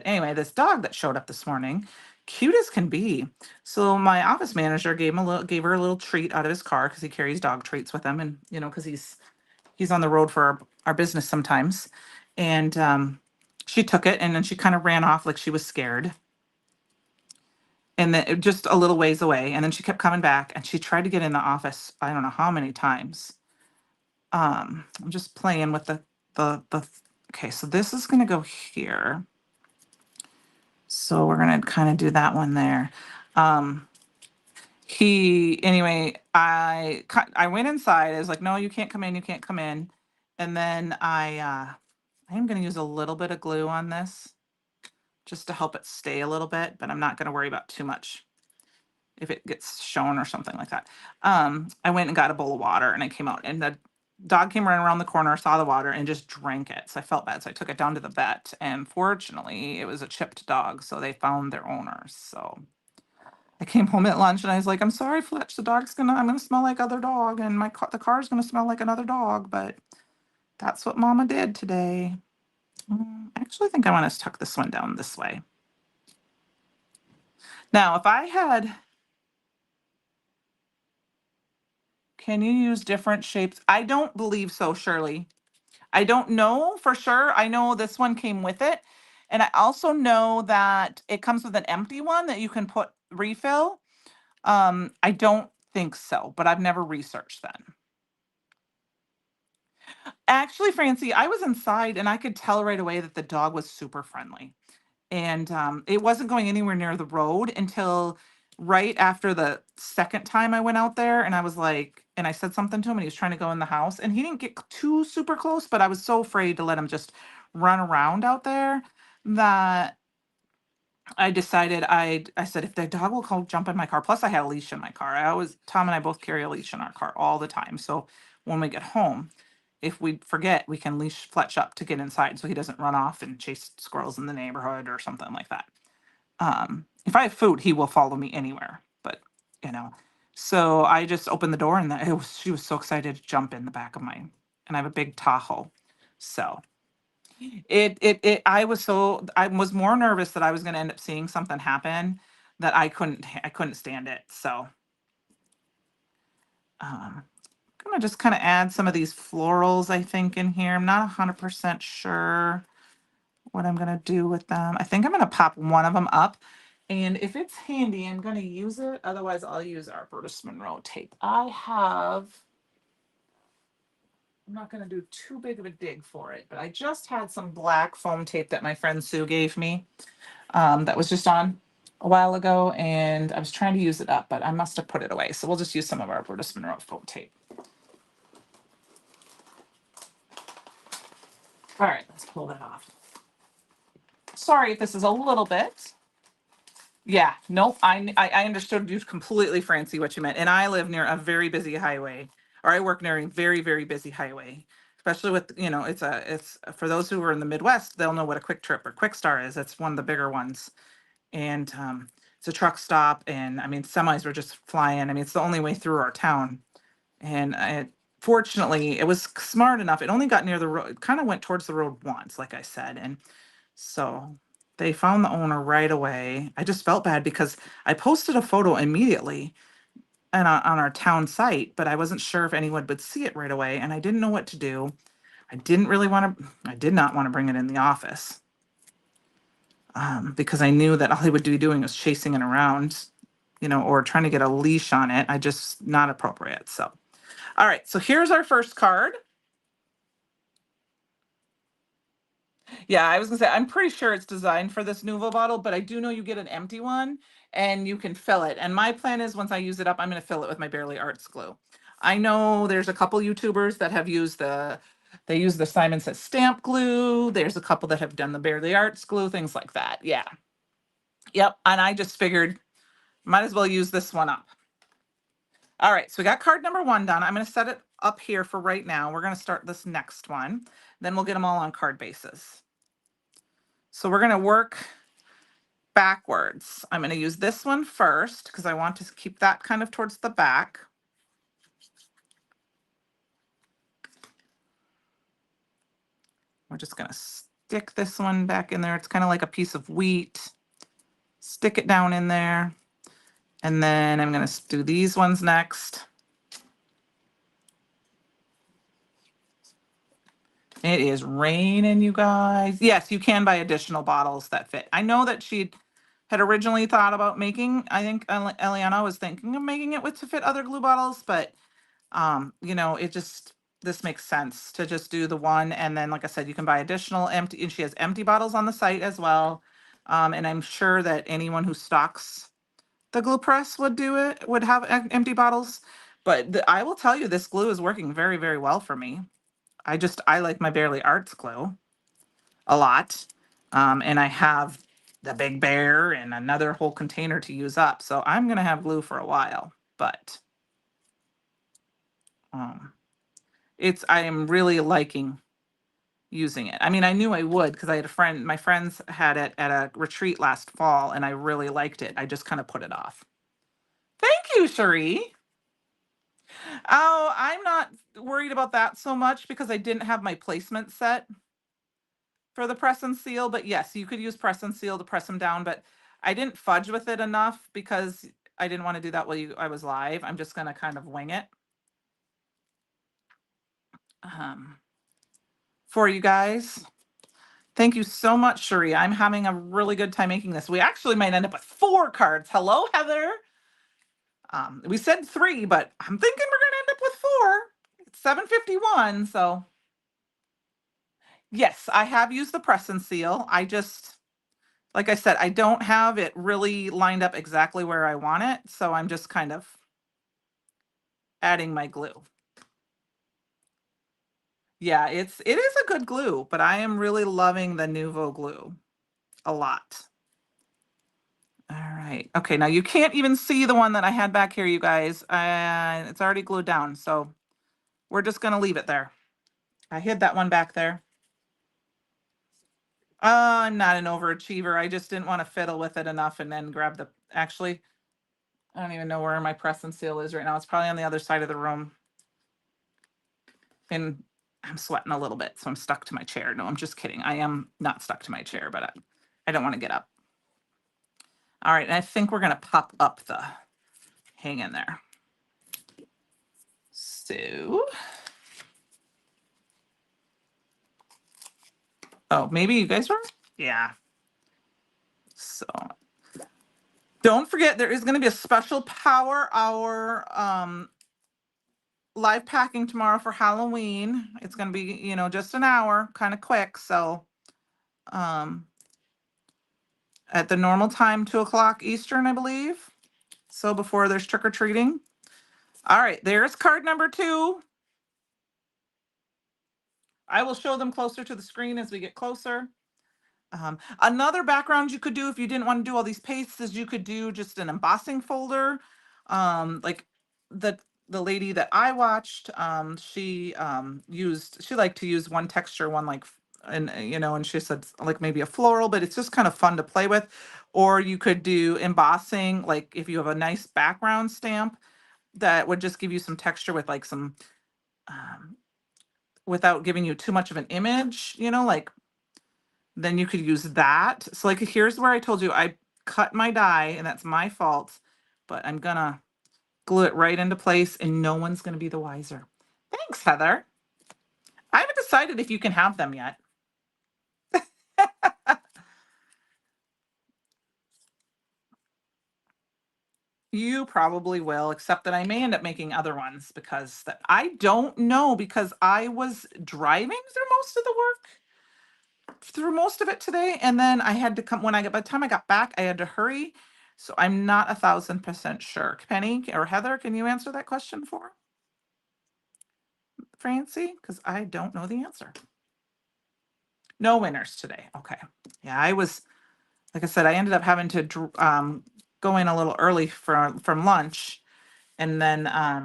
anyway, this dog that showed up this morning, cute as can be. So my office manager gave her a little treat out of his car because he carries dog treats with him, and because he's on the road for our business sometimes. And she took it, and then she kind of ran off like she was scared. And then just a little ways away, and then she kept coming back, and she tried to get in the office. I don't know how many times. I'm just playing with the. Okay, so this is going to go here. So we're going to kind of do that one there. Anyway, I went inside. I was like, no, you can't come in. You can't come in. And then I am going to use a little bit of glue on this, just to help it stay a little bit, but I'm not going to worry about too much if it gets shown or something like that. I went and got a bowl of water and I came out and the dog came running around the corner, saw the water and just drank it. So I felt bad. So I took it down to the vet and fortunately it was a chipped dog. So they found their owners. So I came home at lunch and I was like, I'm sorry, Fletch, I'm going to smell like other dog and the car's going to smell like another dog. But that's what Mama did today. I actually think I want to tuck this one down this way. Now, if I had, can you use different shapes? I don't believe so, Shirley. I don't know for sure. I know this one came with it. And I also know that it comes with an empty one that you can put refill. I don't think so, but I've never researched that. Actually, Francie, I was inside and I could tell right away that the dog was super friendly. And it wasn't going anywhere near the road until right after the second time I went out there. And I was like, and I said something to him and he was trying to go in the house and he didn't get too super close, but I was so afraid to let him just run around out there that I decided I said, if the dog will come jump in my car, plus I had a leash in my car. Tom and I both carry a leash in our car all the time. So when we get home, if we forget, we can leash Fletch up to get inside so he doesn't run off and chase squirrels in the neighborhood or something like that. If I have food, he will follow me anywhere, but you know, so I just opened the door and she was so excited to jump in the back of mine and I have a big Tahoe. So I was more nervous that I was going to end up seeing something happen that I couldn't stand it. So, I'm gonna just kind of add some of these florals, I think, in here. I'm not 100% sure what I'm gonna do with them. I think I'm gonna pop one of them up. And if it's handy, I'm gonna use it. Otherwise, I'll use our Burtis Monroe tape. I'm not gonna do too big of a dig for it, but I just had some black foam tape that my friend Sue gave me. That was just on a while ago, and I was trying to use it up, but I must have put it away. So we'll just use some of our Burtis Monroe foam tape. All right, let's pull that off. Sorry if this is a little bit. Yeah, nope. I understood you completely, Francie, what you meant. And I live near a very busy highway, or I work near a very, very busy highway. Especially with, it's for those who are in the Midwest, they'll know what a Quick Trip or Quick Star is. It's one of the bigger ones. And it's a truck stop. And I mean, semis were just flying. I mean, it's the only way through our town. And fortunately, it was smart enough. It only got near the road, it kind of went towards the road once, like I said. And so they found the owner right away. I just felt bad because I posted a photo immediately and on our town site, but I wasn't sure if anyone would see it right away. And I didn't know what to do. I did not want to bring it in the office because I knew that all he would be doing was chasing it around, or trying to get a leash on it. I just, not appropriate. So, all right. So here's our first card. Yeah, I was gonna say, I'm pretty sure it's designed for this Nuvo bottle, but I do know you get an empty one and you can fill it. And my plan is once I use it up, I'm gonna fill it with my Barely Arts glue. I know there's a couple YouTubers that have used they use the Simon Says stamp glue. There's a couple that have done the Barely Arts glue, things like that. Yeah. Yep. And I just figured might as well use this one up. All right, so we got card number 1 done. I'm gonna set it up here for right now. We're gonna start this next one. Then we'll get them all on card bases. So we're gonna work backwards. I'm going to use this one first because I want to keep that kind of towards the back. We're just going to stick this one back in there. It's kind of like a piece of wheat. Stick it down in there. And then I'm going to do these ones next. It is raining, you guys. Yes, you can buy additional bottles that fit. I know that she had originally thought about making, I think Eliana was thinking of making it to fit other glue bottles, but this makes sense to just do the one. And then, like I said, you can buy additional empty, and she has empty bottles on the site as well. And I'm sure that anyone who stocks the glue press would have empty bottles. But I will tell you, this glue is working very, very well for me. I like my Barely Arts glue a lot. And I have the big bear and another whole container to use up. So I'm going to have glue for a while, but um, I am really liking using it. I mean, I knew I would because I had my friends had it at a retreat last fall and I really liked it. I just kind of put it off. Thank you, Cherie. Oh, I'm not worried about that so much because I didn't have my placement set for the press and seal. But yes, you could use press and seal to press them down, but I didn't fudge with it enough because I didn't want to do that while I was live. I'm just going to kind of wing it for you guys. Thank you so much, Cherie. I'm having a really good time making this. We actually might end up with 4 cards. Hello, Heather. We said 3, but I'm thinking we're going to end up with 4. It's 7:51, so yes, I have used the press and seal. I just, like I said, I don't have it really lined up exactly where I want it, so I'm just kind of adding my glue. Yeah, it is a good glue, but I am really loving the Nuvo glue a lot. All right. Okay, now you can't even see the one that I had back here, you guys. It's already glued down, so we're just going to leave it there. I hid that one back there. I'm not an overachiever. I just didn't want to fiddle with it enough and then grab actually, I don't even know where my press and seal is right now. It's probably on the other side of the room. And I'm sweating a little bit, so I'm stuck to my chair. No, I'm just kidding. I am not stuck to my chair, but I don't want to get up. All right, and I think we're going to pop up the hang in there. So, oh, maybe you guys were? Yeah. So, don't forget, there is going to be a special power hour live packing tomorrow for Halloween. It's going to be, just an hour, kind of quick. So, at the normal time, 2:00 Eastern, I believe. So before there's trick or treating. All right, there's card number 2. I will show them closer to the screen as we get closer. Another background you could do if you didn't want to do all these pastes is you could do just an embossing folder. Like the lady that I watched, she liked to use one texture, one like, and she said like maybe a floral, but it's just kind of fun to play with. Or you could do embossing, like if you have a nice background stamp that would just give you some texture with like some, without giving you too much of an image, like then you could use that. So like here's where I told you I cut my die and that's my fault, but I'm gonna glue it right into place and no one's gonna be the wiser. Thanks, Heather. I haven't decided if you can have them yet. You probably will, except that I may end up making other ones because I don't know because I was driving through most of it today, and then I had to come by the time I got back, I had to hurry. So I'm not 1,000% sure. Penny or Heather, can you answer that question for Francie? Because I don't know the answer. No winners today. Okay. Yeah, like I said, I ended up having to go in a little early from lunch, and then I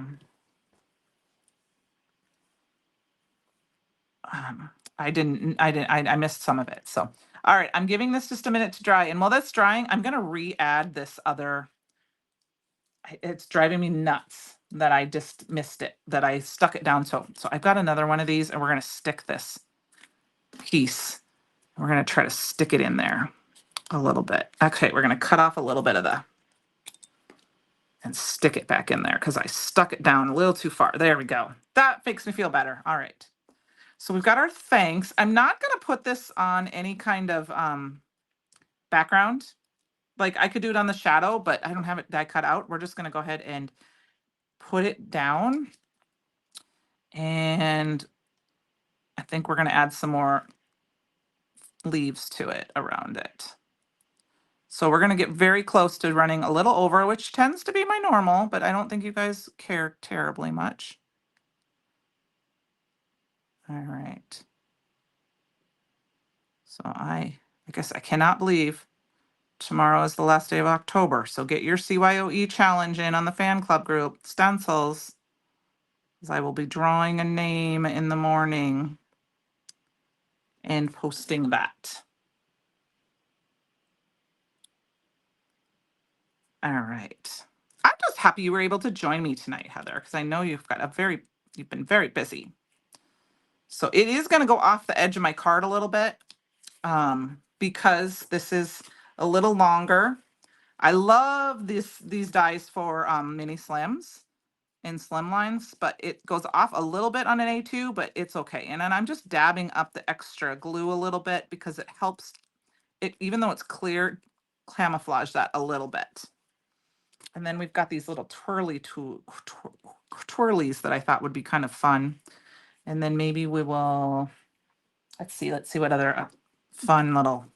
missed some of it. So, all right, I'm giving this just a minute to dry. And while that's drying, I'm going to re-add this other, it's driving me nuts that I just missed it, that I stuck it down. So I've got another one of these and we're going to stick this piece. We're going to try to stick it in there a little bit. Okay, we're going to cut off a little bit of and stick it back in there because I stuck it down a little too far. There we go. That makes me feel better. All right. So we've got our thanks. I'm not going to put this on any kind of background. Like I could do it on the shadow, but I don't have it die cut out. We're just going to go ahead and put it down. And I think we're going to add some more leaves to it around it. So we're going to get very close to running a little over, which tends to be my normal, but I don't think you guys care terribly much. All right. So I guess I cannot believe Tomorrow is the last day of October, so get your CYOE challenge in on the fan club group, stencils, as I will be drawing a name in the morning and posting that. All right. I'm just happy you were able to join me tonight, Heather, because I know you've been very busy. So it is going to go off the edge of my card a little bit, because this is a little longer. I love these dies for mini slims and slim lines, but it goes off a little bit on an A2, but it's okay. And then I'm just dabbing up the extra glue a little bit because it helps it, even though it's clear, camouflage that a little bit. And then we've got these little twirlies that I thought would be kind of fun. And then maybe we will, let's see what other fun little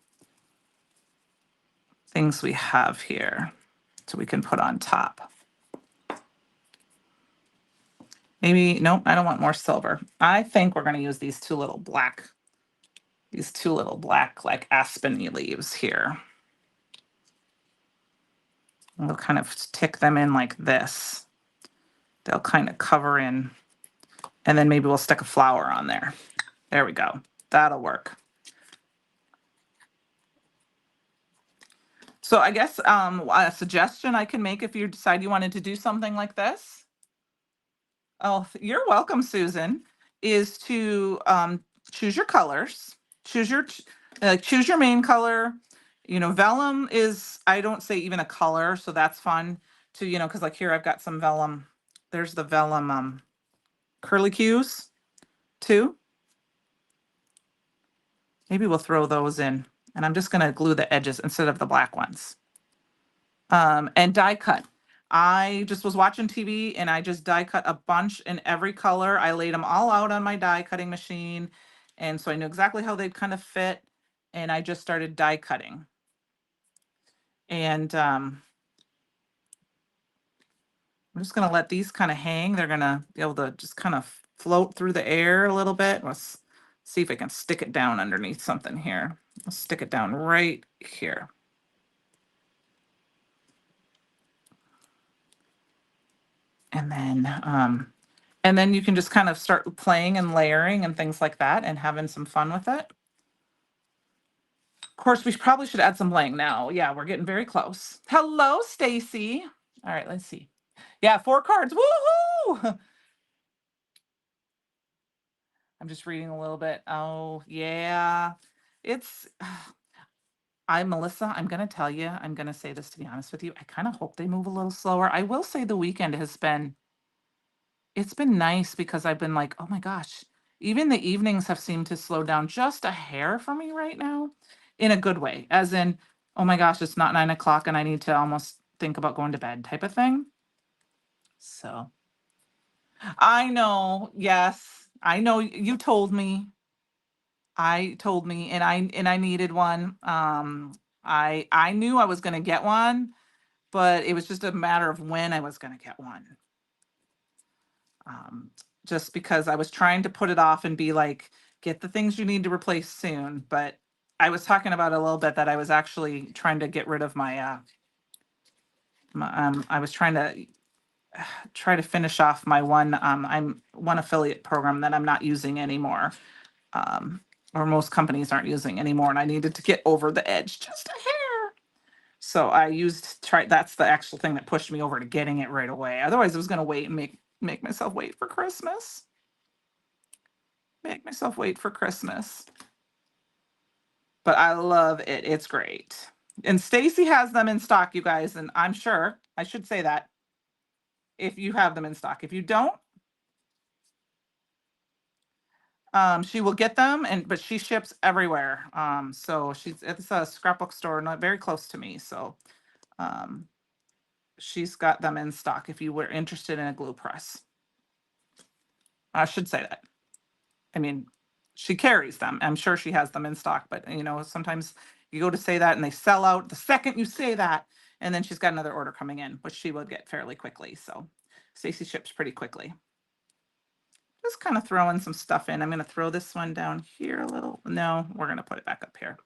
things we have here so we can put on top. Maybe, nope, I don't want more silver. I think we're going to use these two little black like aspeny leaves here. We'll kind of tick them in like this. They'll kind of cover in, and then maybe we'll stick a flower on there. There we go. That'll work. So I guess a suggestion I can make if you decide you wanted to do something like this. Oh, you're welcome, Susan. Is to choose your colors. Choose your main color. You know, vellum is, I don't say even a color, so that's fun to, you know, because like here I've got some vellum. There's the vellum curlicues too. Maybe we'll throw those in, and I'm just going to glue the edges instead of the black ones. And die cut. I just was watching TV and I just die cut a bunch in every color. I laid them all out on my die cutting machine. And so I knew exactly how they'd kind of fit. And I just started die cutting. And I'm just going to let these kind of hang. They're going to be able to just kind of float through the air a little bit. Let's see if I can stick it down underneath something here. Let's stick it down right here. And then you can just kind of start playing and layering and things like that and having some fun with it. Of course, we probably should add some bling now. Yeah, we're getting very close. Hello, Stacy. All right, let's see. Yeah, 4 cards. Woohoo! I'm just reading a little bit. Oh, yeah. It's Melissa, I'm going to tell you, I'm going to say this to be honest with you. I kind of hope they move a little slower. I will say the weekend it's been nice because I've been like, oh my gosh, even the evenings have seemed to slow down just a hair for me right now in a good way, as in, oh my gosh, it's not 9 o'clock and I need to almost think about going to bed type of thing. So I know, yes, I know you told me. And I needed one. I knew I was gonna get one, but it was just a matter of when I was gonna get one. um, just because I was trying to put it off and be like, get the things you need to replace soon. But I was talking about a little bit that I was actually trying to get rid of I was trying to try to finish off my one affiliate program that I'm not using anymore. Um, or most companies aren't using anymore. And I needed to get over the edge just a hair. So I that's the actual thing that pushed me over to getting it right away. Otherwise I was going to wait and make myself wait for Christmas. Make myself wait for Christmas. But I love it. It's great. And Stacy has them in stock, you guys, and I'm sure I should say that if you have them in stock. If you don't, she will get them, but she ships everywhere. So it's a scrapbook store not very close to me. So um, she's got them in stock if you were interested in a glue press. I should say that. I mean, she carries them. I'm sure she has them in stock, but you know, sometimes you go to say that and they sell out the second you say that, and then she's got another order coming in, which she will get fairly quickly. So Stacy ships pretty quickly. Just kind of throwing some stuff in. I'm going to throw this one down here a little. No, we're going to put it back up here.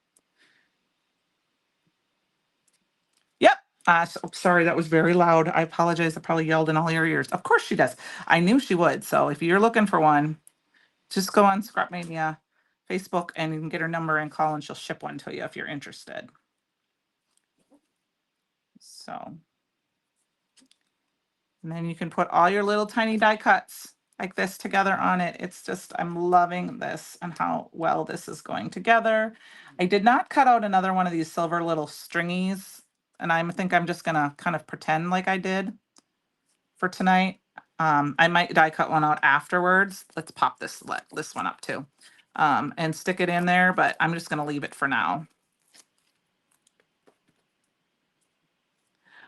Sorry, that was very loud. I apologize. I probably yelled in all your ears. Of course she does. I knew she would. So if you're looking for one, just go on Scrapmania Facebook and you can get her number and call and she'll ship one to you if you're interested. So, and then you can put all your little tiny die cuts like this together on it. It's just, I'm loving this and how well this is going together. I did not cut out another one of these silver little stringies, and I think I'm just gonna kind of pretend like I did for tonight. I might die cut one out afterwards. Let's pop this one up too, and stick it in there, but I'm just gonna leave it for now.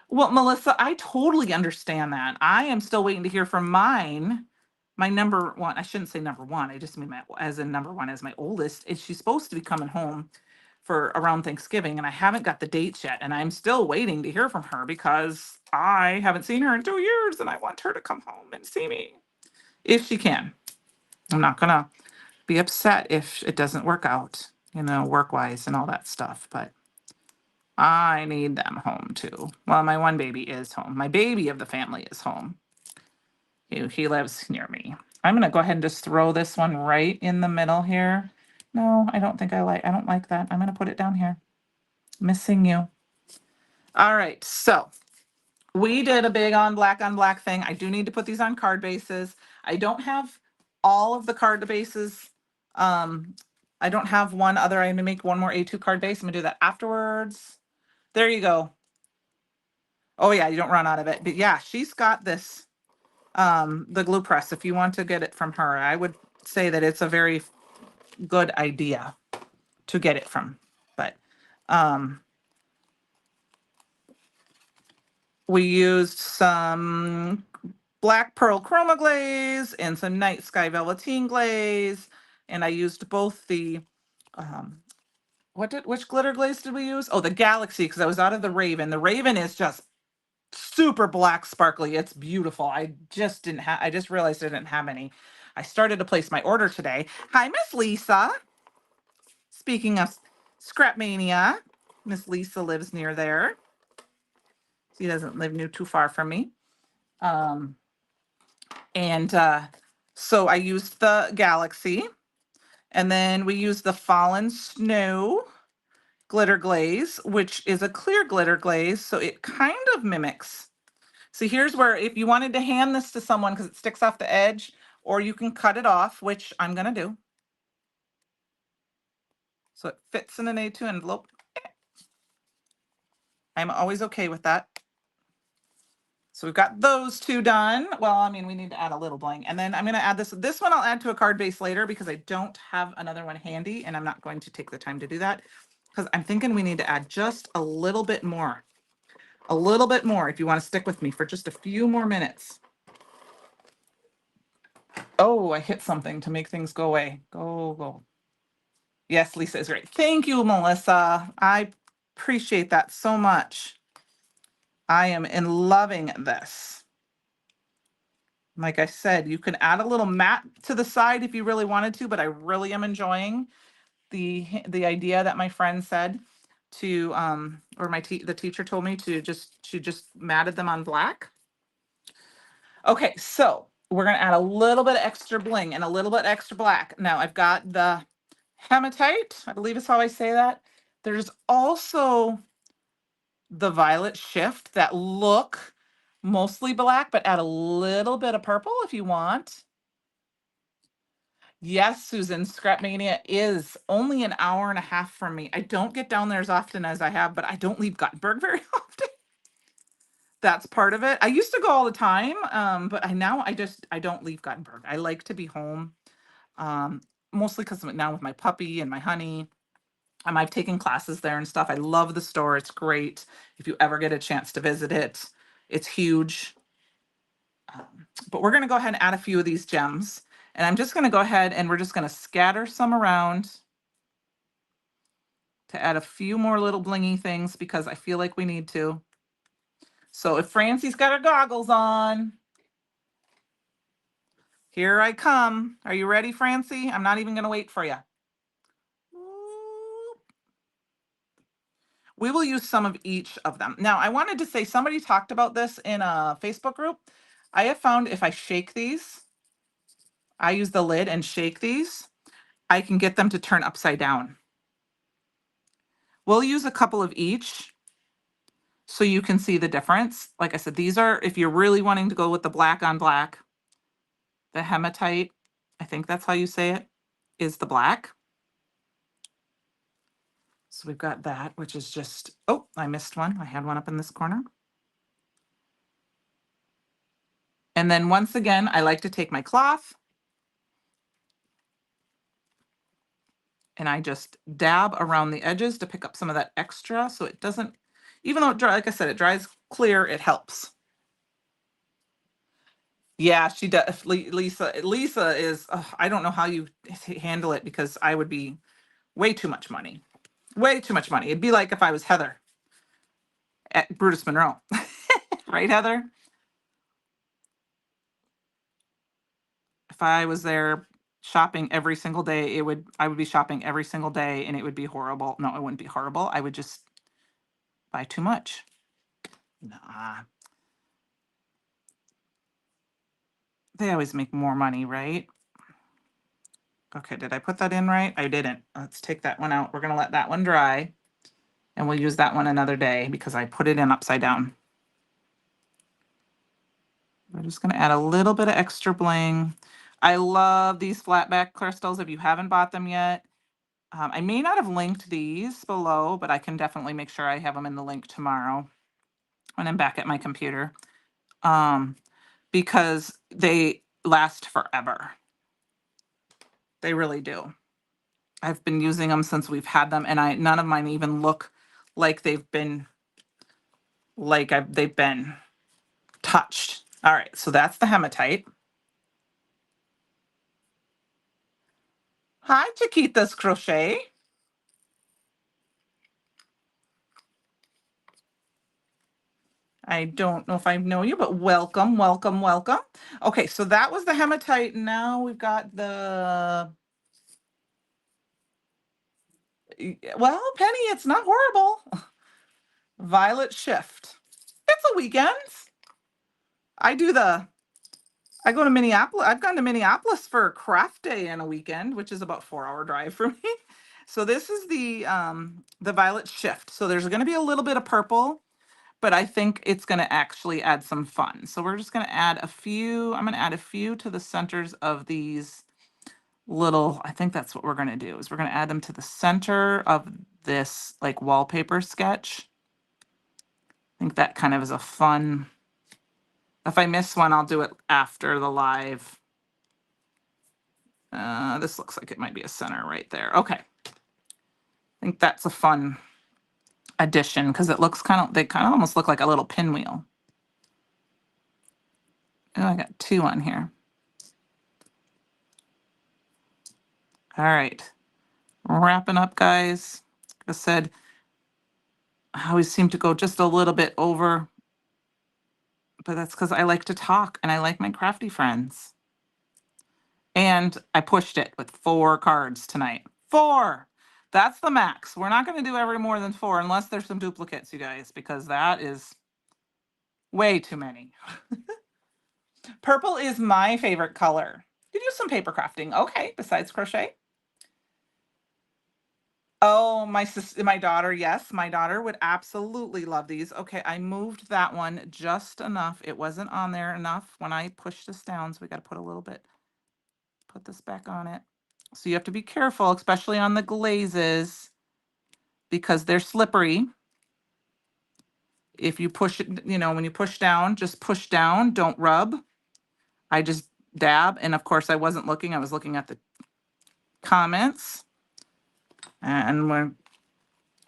Well, Melissa, I totally understand that. I am still waiting to hear from mine. My number one, I shouldn't say number one. I just mean my, as in number one as my oldest. Is she's supposed to be coming home for around Thanksgiving, and I haven't got the dates yet. And I'm still waiting to hear from her because I haven't seen her in 2 years, and I want her to come home and see me if she can. I'm not gonna be upset if it doesn't work out, work wise and all that stuff. But I need them home too. Well, my one baby is home. My baby of the family is home. He lives near me. I'm gonna go ahead and just throw this one right in the middle here. No, I don't think I don't like that. I'm gonna put it down here. Missing you. All right, so we did a big on black thing. I do need to put these on card bases. I don't have all of the card bases. I don't have one other. I'm gonna make one more A2 card base. I'm gonna do that afterwards. There you go. Oh yeah, you don't run out of it. But yeah, she's got this, the glue press. If you want to get it from her, I would say that it's a very good idea to get it from. But we used some black pearl chroma glaze and some night sky velveteen glaze, and I used both the which glitter glaze did we use? Oh, the Galaxy, because I was out of the Raven. The Raven is just super black sparkly. It's beautiful. I just realized I didn't have any. I started to place my order today. Hi, Miss Lisa. Speaking of Scrap Mania, Miss Lisa lives near there. She doesn't live too far from me. And so I used the Galaxy, and then we used the Fallen Snow glitter glaze, which is a clear glitter glaze, so it kind of mimics. So here's where, if you wanted to hand this to someone because it sticks off the edge, or you can cut it off, which I'm gonna do. So it fits in an A2 envelope. I'm always okay with that. So we've got those two done. Well, I mean, we need to add a little bling. And then I'm gonna add this. This one I'll add to a card base later because I don't have another one handy, and I'm not going to take the time to do that because I'm thinking we need to add just a little bit more. A little bit more if you want to stick with me for just a few more minutes. Oh, I hit something to make things go away. Go. Yes, Lisa is great. Thank you, Melissa. I appreciate that so much. I am in loving this. Like I said, you can add a little mat to the side if you really wanted to, but I really am enjoying the idea that my friend said to or the teacher told me to just matted them on black. Okay, so we're gonna add a little bit of extra bling and a little bit extra black. Now I've got the hematite, I believe is how I say that. There's also the violet shift that look mostly black, but add a little bit of purple if you want. Yes, Susan, Scrapmania is only an hour and a half from me. I don't get down there as often as I have, but I don't leave Gothenburg very often. That's part of it. I used to go all the time, but I don't leave Gothenburg. I like to be home, mostly because now with my puppy and my honey. I've taken classes there and stuff. I love the store. It's great. If you ever get a chance to visit it, it's huge. But we're going to go ahead and add a few of these gems. And I'm just going to go ahead and we're just going to scatter some around to add a few more little blingy things because I feel like we need to. So if Francie's got her goggles on, here I come. Are you ready, Francie? I'm not even going to wait for you. We will use some of each of them. Now, I wanted to say somebody talked about this in a Facebook group. I have found if I shake these, I use the lid and shake these, I can get them to turn upside down. We'll use a couple of each so you can see the difference. Like I said, these are, if you're really wanting to go with the black on black, the hematite, I think that's how you say it, is the black. So we've got that, which is just, oh, I missed one. I had one up in this corner. And then once again, I like to take my cloth and I just dab around the edges to pick up some of that extra so it doesn't, even though it dry, like I said, it dries clear, it helps. Yeah, she does. Lisa is, I don't know how you handle it because I would be way too much money. Way too much money. It'd be like if I was Heather at Brutus Monroe. Right, Heather? If I was there shopping every single day, I would be shopping every single day and it would be horrible. No, it wouldn't be horrible. I would just buy too much. Nah. They always make more money, right? Okay, did I put that in right? I didn't. Let's take that one out. We're gonna let that one dry and we'll use that one another day because I put it in upside down. We're just gonna add a little bit of extra bling. I love these flat back crystals. If you haven't bought them yet, I may not have linked these below, but I can definitely make sure I have them in the link tomorrow when I'm back at my computer, because they last forever. They really do. I've been using them since we've had them, and none of mine even look like they've been touched. All right, so that's the hematite. Hi, Chiquita's Crochet. I don't know if I know you, but welcome, welcome, welcome. Okay, so that was the hematite. Now we've got the, well, Penny, it's not horrible. Violet Shift. It's a weekend. I go to Minneapolis. I've gone to Minneapolis for craft day in a weekend, which is about 4-hour drive for me. So this is the Violet Shift. So there's going to be a little bit of purple, but I think it's going to actually add some fun. So we're just going to add a few. I'm going to add a few to the centers of these little, I think that's what we're going to do, is we're going to add them to the center of this like wallpaper sketch. I think that kind of is a fun, if I miss one, I'll do it after the live. This looks like it might be a center right there. Okay. I think that's a fun addition because it looks they kind of almost look like a little pinwheel. Oh, I got 2 on here. All right. Wrapping up, guys. Like I said, I always seem to go just a little bit over, but that's because I like to talk and I like my crafty friends. And I pushed it with 4 cards tonight. 4! That's the max. We're not going to do every more than 4 unless there's some duplicates, you guys, because that is way too many. Purple is my favorite color. You do some paper crafting. Okay, besides crochet. Oh, my daughter, yes, my daughter would absolutely love these. Okay, I moved that one just enough. It wasn't on there enough when I pushed this down, so we got to put a little bit, put this back on it. So you have to be careful, especially on the glazes, because they're slippery. If you push it, when you push down, just push down, don't rub. I just dab, and of course I wasn't looking, I was looking at the comments. And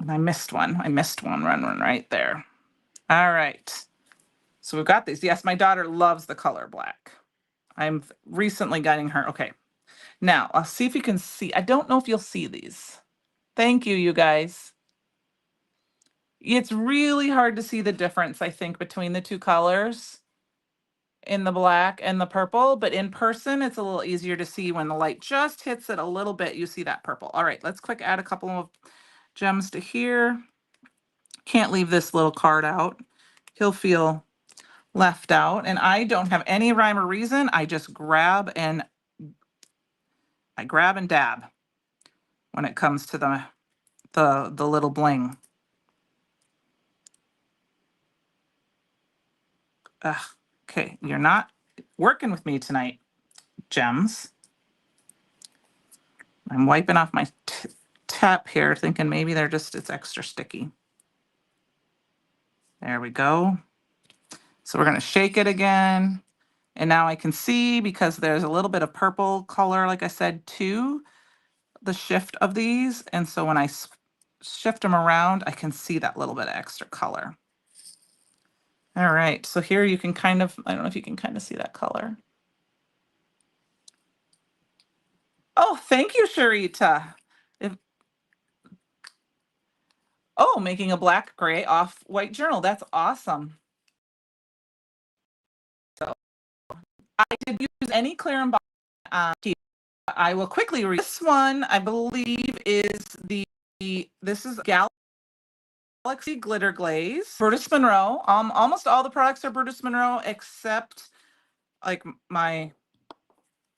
I missed one. Run right there. All right. So we've got these. Yes, my daughter loves the color black. I'm recently getting her. Okay. Now, I'll see if you can see. I don't know if you'll see these. Thank you, you guys. It's really hard to see the difference, I think, between the 2 colors in the black and the purple, but in person, it's a little easier to see when the light just hits it a little bit. You see that purple. All right, let's quick add a couple of gems to here. can't leave this little card out. He'll feel left out, and I don't have any rhyme or reason. I just grab and dab when it comes to the little bling. Ugh, okay, you're not working with me tonight, Gems. I'm wiping off my tap here, thinking maybe it's extra sticky. There we go. So we're gonna shake it again. And now I can see, because there's a little bit of purple color, like I said, to the shift of these. And so when I shift them around, I can see that little bit of extra color. All right, so here you can kind of, I don't know if you can kind of see that color. Oh, thank you, Sharita. Making a black, gray, off-white journal. That's awesome. So I did use any clear embossing. I will quickly read this one. I believe is this is Galaxy Glitter Glaze, Brutus Monroe. Almost all the products are Brutus Monroe except like my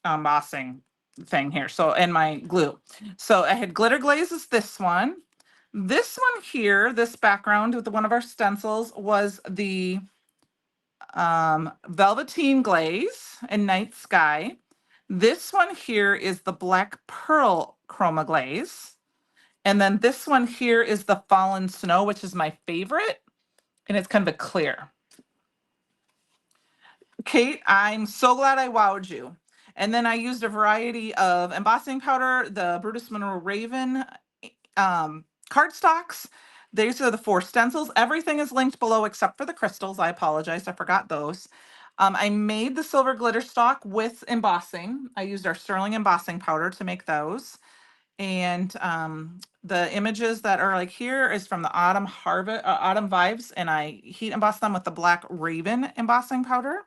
embossing thing here. So, and my glue. So I had Glitter Glaze is this one. This one here, this background with one of our stencils was the Velveteen Glaze and Night Sky. This one here is the Black Pearl Chroma Glaze. And then this one here is the Fallen Snow, which is my favorite. And it's kind of a clear. Kate, I'm so glad I wowed you. And then I used a variety of embossing powder, the Brutus Monroe Raven cardstocks. These are the 4 stencils. Everything is linked below except for the crystals. I apologize, I forgot those. I made the silver glitter stock with embossing. I used our sterling embossing powder to make those. And the images that are like here is from the Autumn Vibes, and I heat embossed them with the Black Raven embossing powder.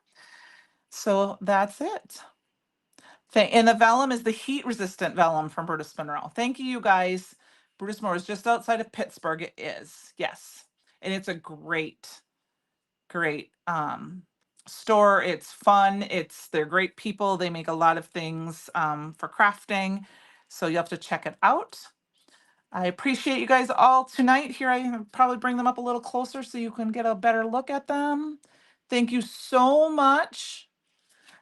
So that's it. And the vellum is the heat resistant vellum from Brutus Monroe. Thank you, you guys. Brutus Monroe is just outside of Pittsburgh. It is, yes. And it's a great store. It's fun. They're great people. They make a lot of things for crafting. So you have to check it out. I appreciate you guys all tonight. Here I probably bring them up a little closer so you can get a better look at them. Thank you so much.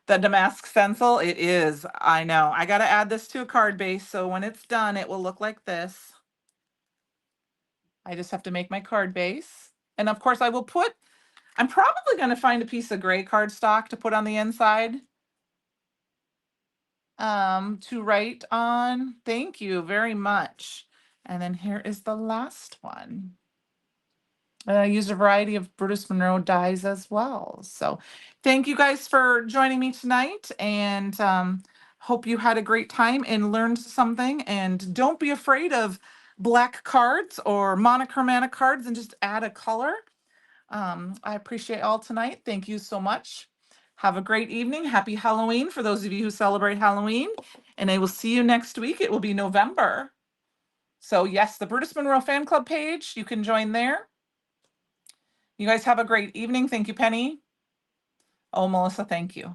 The damask stencil, it is. I know. I got to add this to a card base, so when it's done, it will look like this. I just have to make my card base. And of course, I'm probably going to find a piece of gray cardstock to put on the inside to write on. Thank you very much. And then here is the last one. I used a variety of Brutus Monroe dies as well. So thank you guys for joining me tonight, and hope you had a great time and learned something. And don't be afraid of black cards or monochromatic cards, and just add a color. I appreciate all tonight. Thank you so much. Have a great evening. Happy Halloween for those of you who celebrate Halloween. And I will see you next week. It will be November. So yes, the Brutus Monroe fan club page, you can join there. You guys have a great evening. Thank you, Penny. Oh, Melissa, thank you.